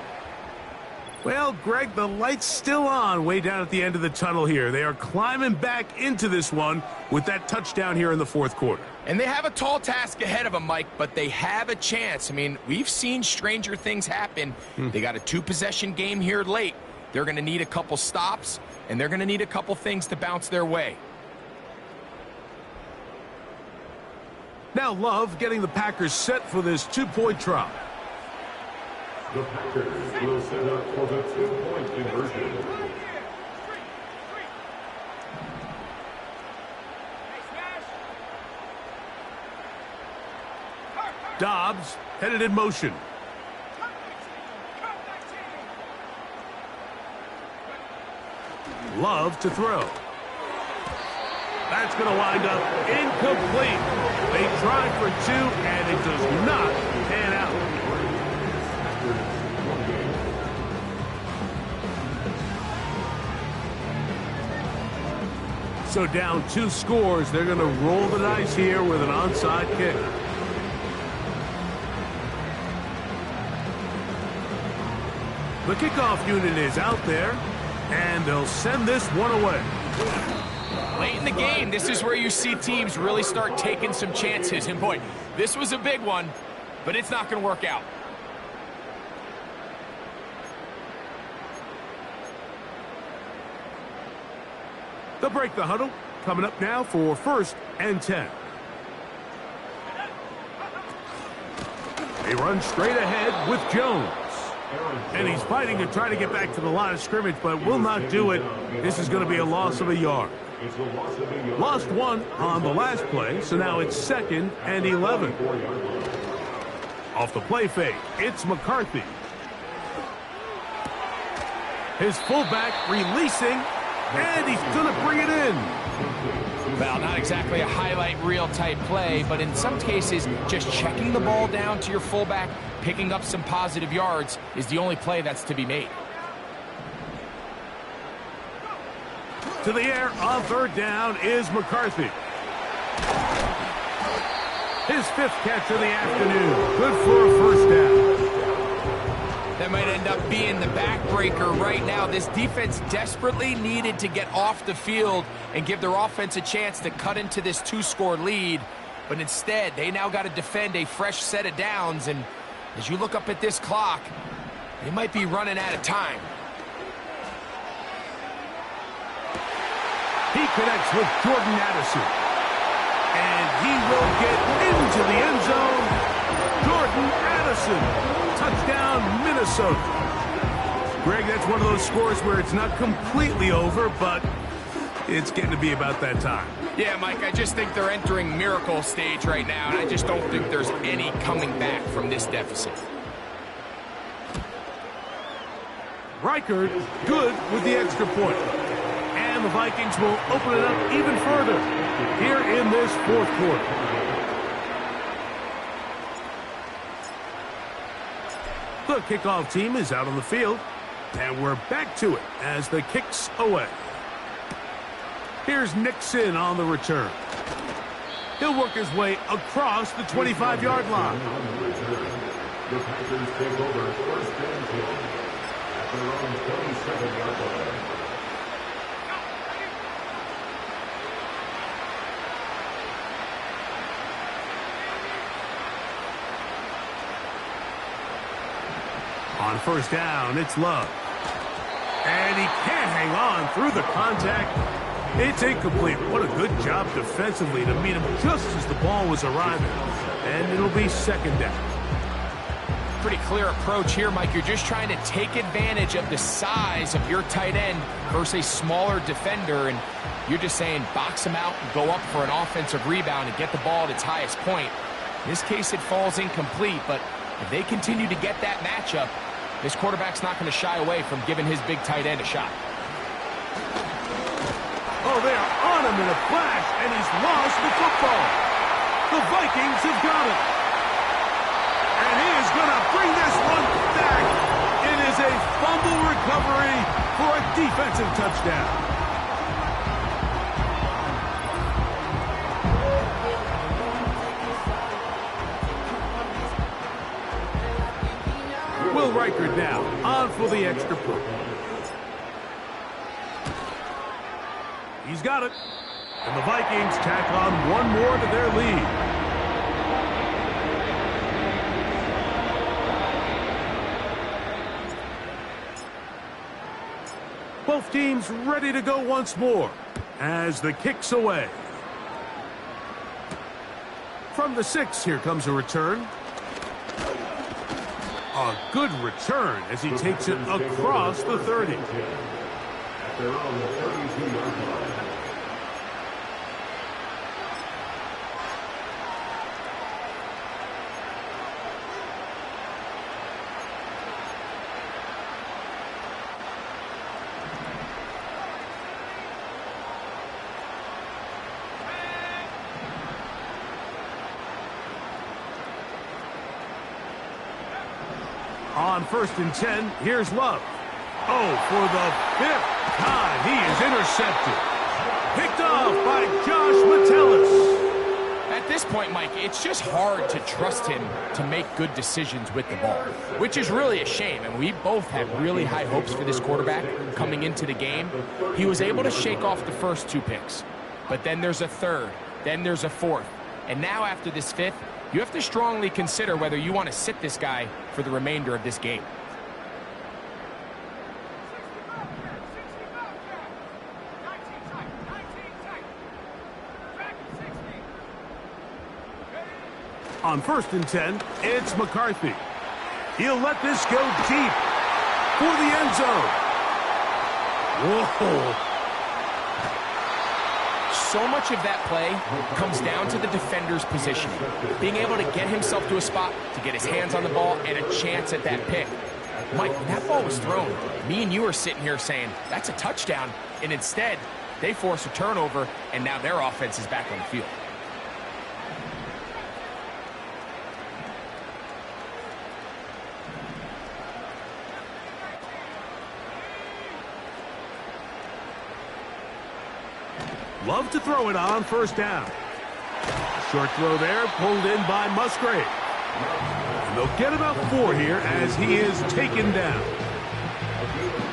Well, Greg, the light's still on way down at the end of the tunnel here. They are climbing back into this one with that touchdown here in the 4th quarter. And they have a tall task ahead of them, Mike, but they have a chance. I mean, we've seen stranger things happen. They got a 2-possession game here late. They're going to need a couple stops, and they're going to need a couple things to bounce their way. Now Love getting the Packers set for this 2-point try. The Packers will set up for the 2-point conversion. Dobbs headed in motion. Love to throw. That's going to wind up incomplete. They tried for 2, and it does not pan out. So down 2 scores, they're going to roll the dice here with an onside kick. The kickoff unit is out there, and they'll send this one away. Late in the game, this is where you see teams really start taking some chances. And boy, this was a big one, but it's not going to work out. They'll break the huddle. Coming up now for 1st and 10. They run straight ahead with Jones. And he's fighting to try to get back to the line of scrimmage, but will not do it. This is going to be a loss of a yard. Lost 1 on the last play, so now it's 2nd and 11. Off the play fake, it's McCarthy. His fullback releasing, and he's going to bring it in. Well, not exactly a highlight reel type play, but in some cases, just checking the ball down to your fullback, picking up some positive yards is the only play that's to be made. To the air on 3rd down is McCarthy. His 5th catch of the afternoon. Good for a 1st down. That might end up being the backbreaker right now. This defense desperately needed to get off the field and give their offense a chance to cut into this 2-score lead. But instead, they now got to defend a fresh set of downs. And as you look up at this clock, they might be running out of time. He connects with Jordan Addison. And he will get into the end zone. Jordan Addison. Touchdown, Minnesota. Greg, that's one of those scores where it's not completely over, but it's getting to be about that time. Yeah, Mike, I just think they're entering miracle stage right now, and I just don't think there's any coming back from this deficit. Reichard good with the extra point. And the Vikings will open it up even further here in this 4th quarter. The kickoff team is out on the field, and we're back to it as the kick's away. Here's Nixon on the return. He'll work his way across the 25-yard line. The Packers take over 1st and 10 at their own 27-yard line. On 1st down, it's Love. And he can't hang on through the contact. It's incomplete. What a good job defensively to meet him just as the ball was arriving. And it'll be 2nd down. Pretty clear approach here, Mike. You're just trying to take advantage of the size of your tight end versus a smaller defender. And you're just saying box him out and go up for an offensive rebound and get the ball at its highest point. In this case, it falls incomplete. But if they continue to get that matchup, this quarterback's not going to shy away from giving his big tight end a shot. Oh, they are on him in a flash, and he's lost the football. The Vikings have got it. And he is going to bring this one back. It is a fumble recovery for a defensive touchdown. Will Reichard now on for the extra point. He's got it. And the Vikings tack on one more to their lead. Both teams ready to go once more as the kick's away. From the 6, here comes a return. A good return as he takes it across the 30. At their own 32-yard line. On 1st and 10, here's Love. Oh, for the 5th time, he is intercepted. Picked off by Josh Metellus. At this point, Mike, it's just hard to trust him to make good decisions with the ball, which is really a shame. And we both had really high hopes for this quarterback coming into the game. He was able to shake off the first 2 picks, but then there's a 3rd, then there's a 4th. And now after this 5th, you have to strongly consider whether you want to sit this guy for the remainder of this game. On 1st and 10, it's McCarthy. He'll let this go deep for the end zone. Whoa. So much of that play comes down to the defender's positioning, being able to get himself to a spot, to get his hands on the ball, and a chance at that pick. Mike, when that ball was thrown, me and you are sitting here saying, that's a touchdown, and instead, they force a turnover, and now their offense is back on the field. Love to throw it on 1st down. Short throw there, pulled in by Musgrave. And they'll get about 4 here as he is taken down.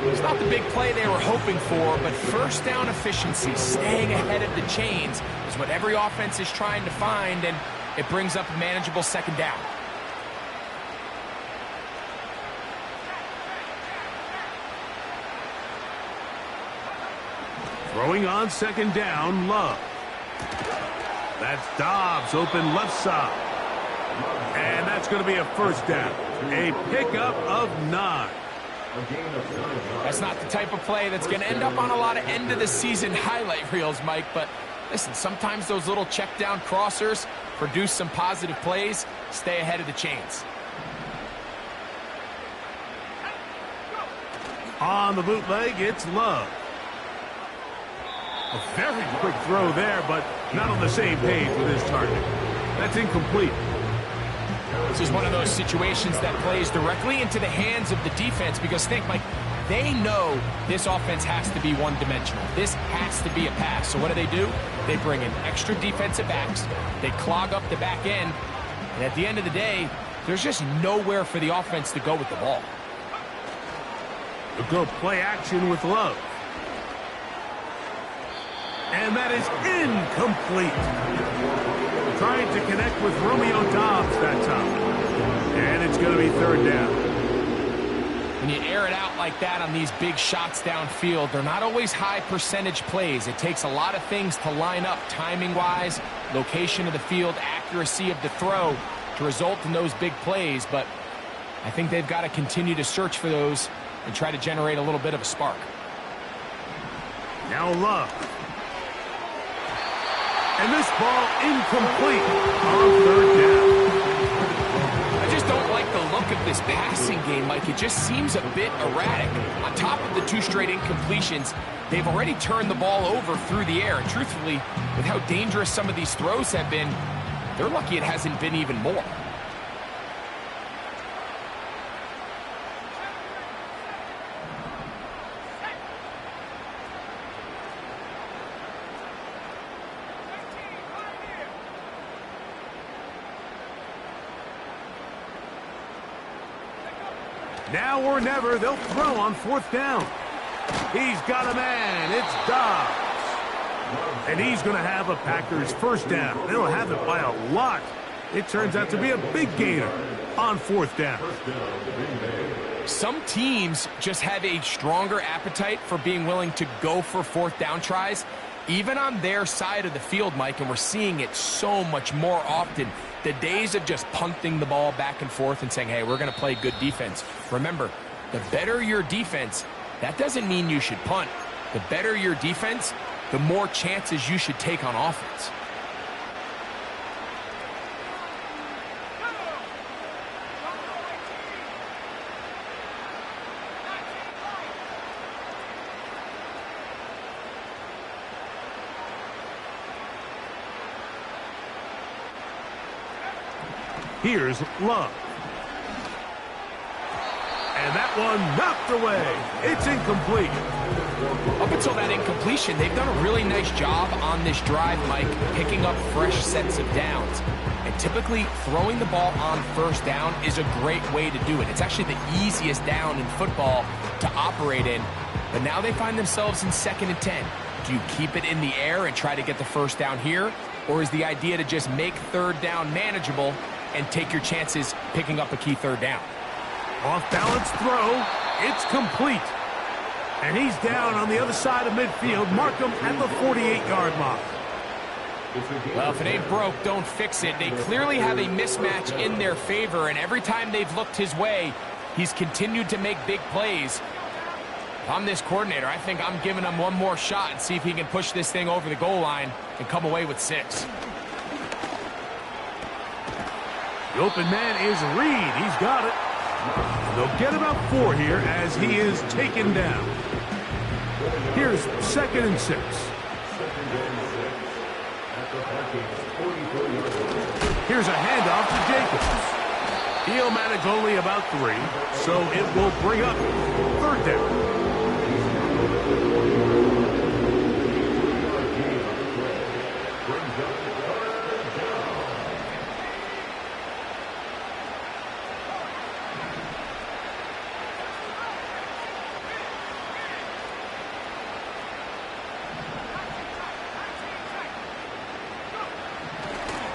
It's not the big play they were hoping for, but 1st down efficiency, staying ahead of the chains, is what every offense is trying to find, and it brings up a manageable 2nd down. Throwing on 2nd down, Love. That's Dobbs, open left side. And that's going to be a 1st down. A pickup of 9. That's not the type of play that's going to end up on a lot of end-of-the-season highlight reels, Mike, but listen, sometimes those little check-down crossers produce some positive plays. Stay ahead of the chains. On the bootleg, it's Love. A very quick throw there, but not on the same page with his target. That's incomplete. This is one of those situations that plays directly into the hands of the defense because think, Mike, they know this offense has to be one-dimensional. This has to be a pass. So what do? They bring in extra defensive backs. They clog up the back end. And at the end of the day, there's just nowhere for the offense to go with the ball. They'll go play action with Love. And that is incomplete. Trying to connect with Romeo Dobbs that time. And it's going to be 3rd down. When you air it out like that on these big shots downfield, they're not always high percentage plays. It takes a lot of things to line up timing-wise, location of the field, accuracy of the throw to result in those big plays. But I think they've got to continue to search for those and try to generate a little bit of a spark. Now Love. And this ball incomplete on 3rd down. I just don't like the look of this passing game, Mike. It just seems a bit erratic. On top of the 2 straight incompletions, they've already turned the ball over through the air. And truthfully, with how dangerous some of these throws have been, they're lucky it hasn't been even more. Now or never, they'll throw on 4th down. He's got a man. It's Dobbs. And he's going to have a Packers 1st down. They'll have it by a lot. It turns out to be a big gainer on 4th down. Some teams just have a stronger appetite for being willing to go for 4th down tries, even on their side of the field, Mike, and we're seeing it so much more often. The days of just punting the ball back and forth and saying, hey, we're going to play good defense. Remember, the better your defense, that doesn't mean you should punt. The better your defense, the more chances you should take on offense. Here's Love. And that one knocked away. It's incomplete. Up until that incompletion, they've done a really nice job on this drive, Mike, picking up fresh sets of downs. And typically, throwing the ball on first down is a great way to do it. It's actually the easiest down in football to operate in. But now they find themselves in 2nd and 10. Do you keep it in the air and try to get the first down here? Or is the idea to just make 3rd down manageable and take your chances picking up a key 3rd down? Off-balance throw. It's complete. And he's down on the other side of midfield. Mark him at the 48-yard mark. Well, if it ain't broke, don't fix it. They clearly have a mismatch in their favor, and every time they've looked his way, he's continued to make big plays. If I'm this coordinator, I think I'm giving him one more shot and see if he can push this thing over the goal line and come away with 6. The open man is Reed. He's got it. They'll get about 4 here as he is taken down. Here's 2nd and 6. Here's a handoff to Jacobs. He'll manage only about 3, so it will bring up 3rd down.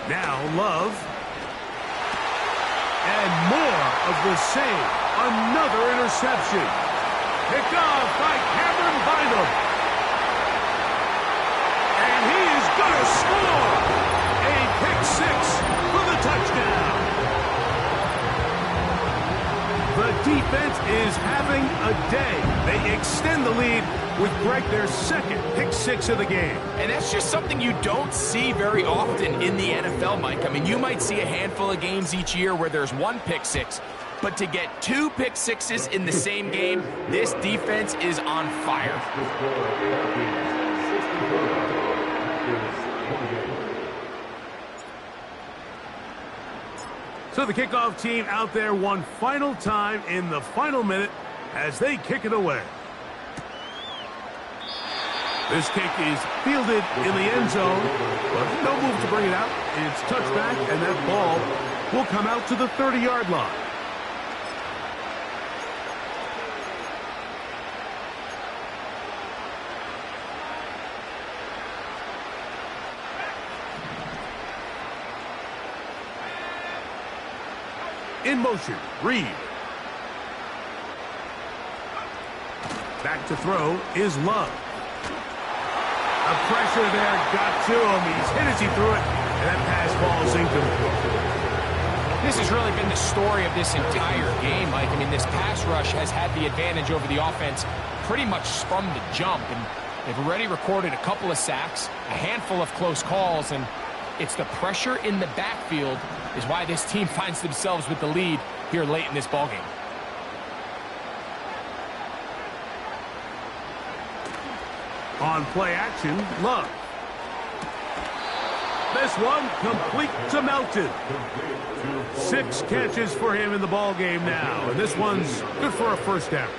Now Love. And more of the same. Another interception. Picked off by Cameron Bynum. And he is going to score. A pick 6 for the touchdown. The defense is having a day. They extend the lead with Greg their 2nd pick 6 of the game. And that's just something you don't see very often in the NFL, Mike. I mean, you might see a handful of games each year where there's 1 pick 6, but to get 2 pick 6s in the same game, this defense is on fire. So the kickoff team out there one final time in the final minute as they kick it away. This kick is fielded in the end zone, but no move to bring it out. It's touchback, and that ball will come out to the 30-yard line. In motion, Reed. Back to throw is Love. The pressure there got to him. He's hit as he threw it, and that pass falls incomplete. This has really been the story of this entire game, Mike. I mean, this pass rush has had the advantage over the offense pretty much from the jump, and they've already recorded a couple of sacks, a handful of close calls, and it's the pressure in the backfield is why this team finds themselves with the lead here late in this ballgame. On play action, Love. This one complete to Melton. 6 catches for him in the ball game now, and this one's good for a 1st down.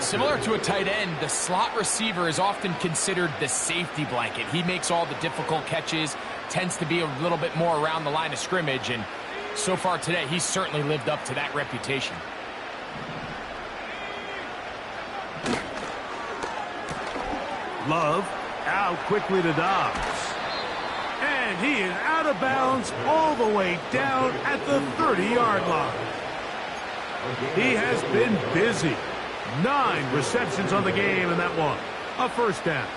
Similar to a tight end, the slot receiver is often considered the safety blanket. He makes all the difficult catches, tends to be a little bit more around the line of scrimmage, and so far today, he's certainly lived up to that reputation. Love out quickly to Dobbs. And he is out of bounds all the way down at the 30-yard line. He has been busy. 9 receptions on the game in that one. A 1st down.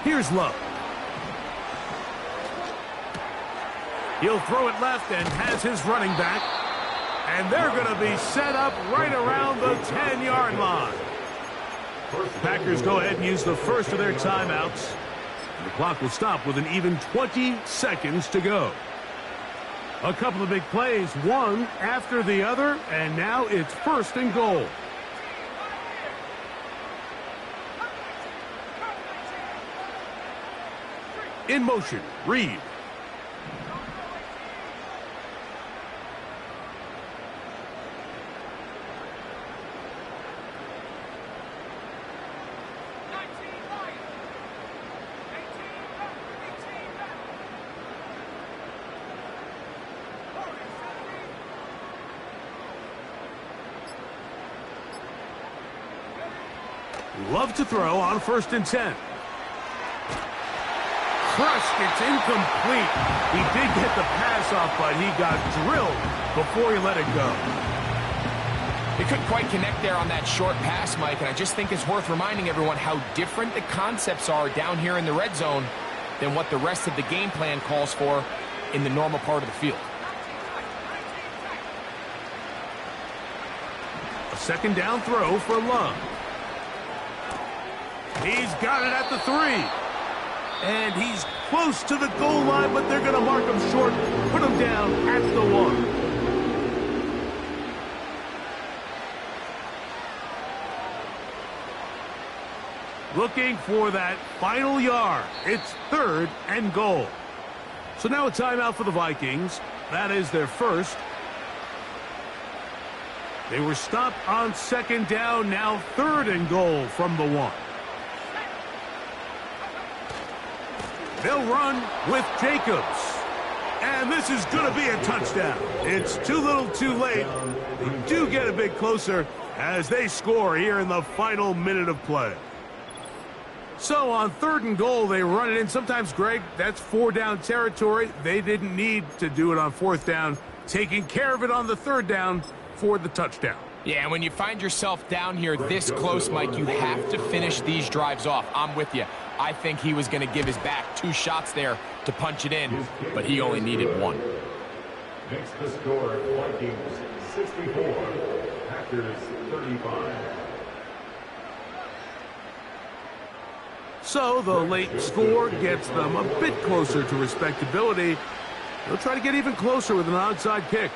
Here's Love. He'll throw it left and has his running back. And they're going to be set up right around the 10-yard line. Packers go ahead and use the first of their timeouts. The clock will stop with an even 20 seconds to go. A couple of big plays, one after the other, and now it's 1st and goal. In motion, Reed. Love to throw on 1st and 10. Crushed, it's incomplete. He did get the pass off, but he got drilled before he let it go. He couldn't quite connect there on that short pass, Mike, and I just think it's worth reminding everyone how different the concepts are down here in the red zone than what the rest of the game plan calls for in the normal part of the field. A 2nd down throw for Love. He's got it at the 3. And he's close to the goal line, but they're going to mark him short, put him down at the 1. Looking for that final yard. It's 3rd and goal. So now a timeout for the Vikings. That is their first. They were stopped on 2nd down, now 3rd and goal from the 1. They'll run with Jacobs. And this is going to be a touchdown. It's too little too late. They do get a bit closer as they score here in the final minute of play. So on 3rd and goal, they run it in. Sometimes, Greg, that's 4-down territory. They didn't need to do it on 4th down. Taking care of it on the 3rd down for the touchdown. Yeah, and when you find yourself down here this close, Mike, you have to finish these drives off. I'm with you. I think he was going to give his back 2 shots there to punch it in, but he only needed 1. Next the score, Vikings 64, Packers 35. So the late score gets them a bit closer to respectability. They'll try to get even closer with an onside kick.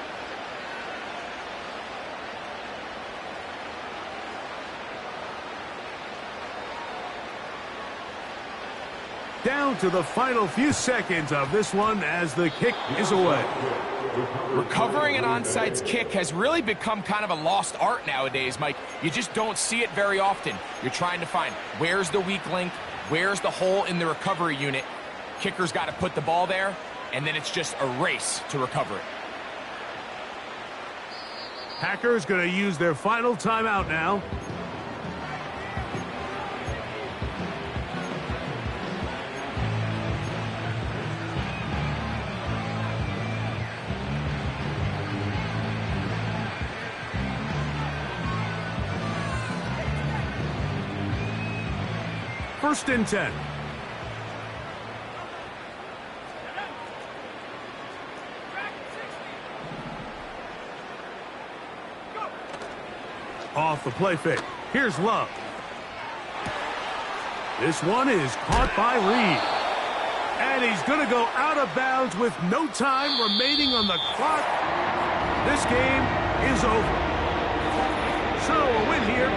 Down to the final few seconds of this one as the kick is away. Recovering an onside kick has really become kind of a lost art nowadays, Mike. You just don't see it very often. You're trying to find where's the weak link, where's the hole in the recovery unit. Kicker's got to put the ball there, and then it's just a race to recover it. Packers going to use their final timeout now. First and 10. Off the play fake. Here's Love. This one is caught by Reed. And he's going to go out of bounds with no time remaining on the clock. This game is over. So a win here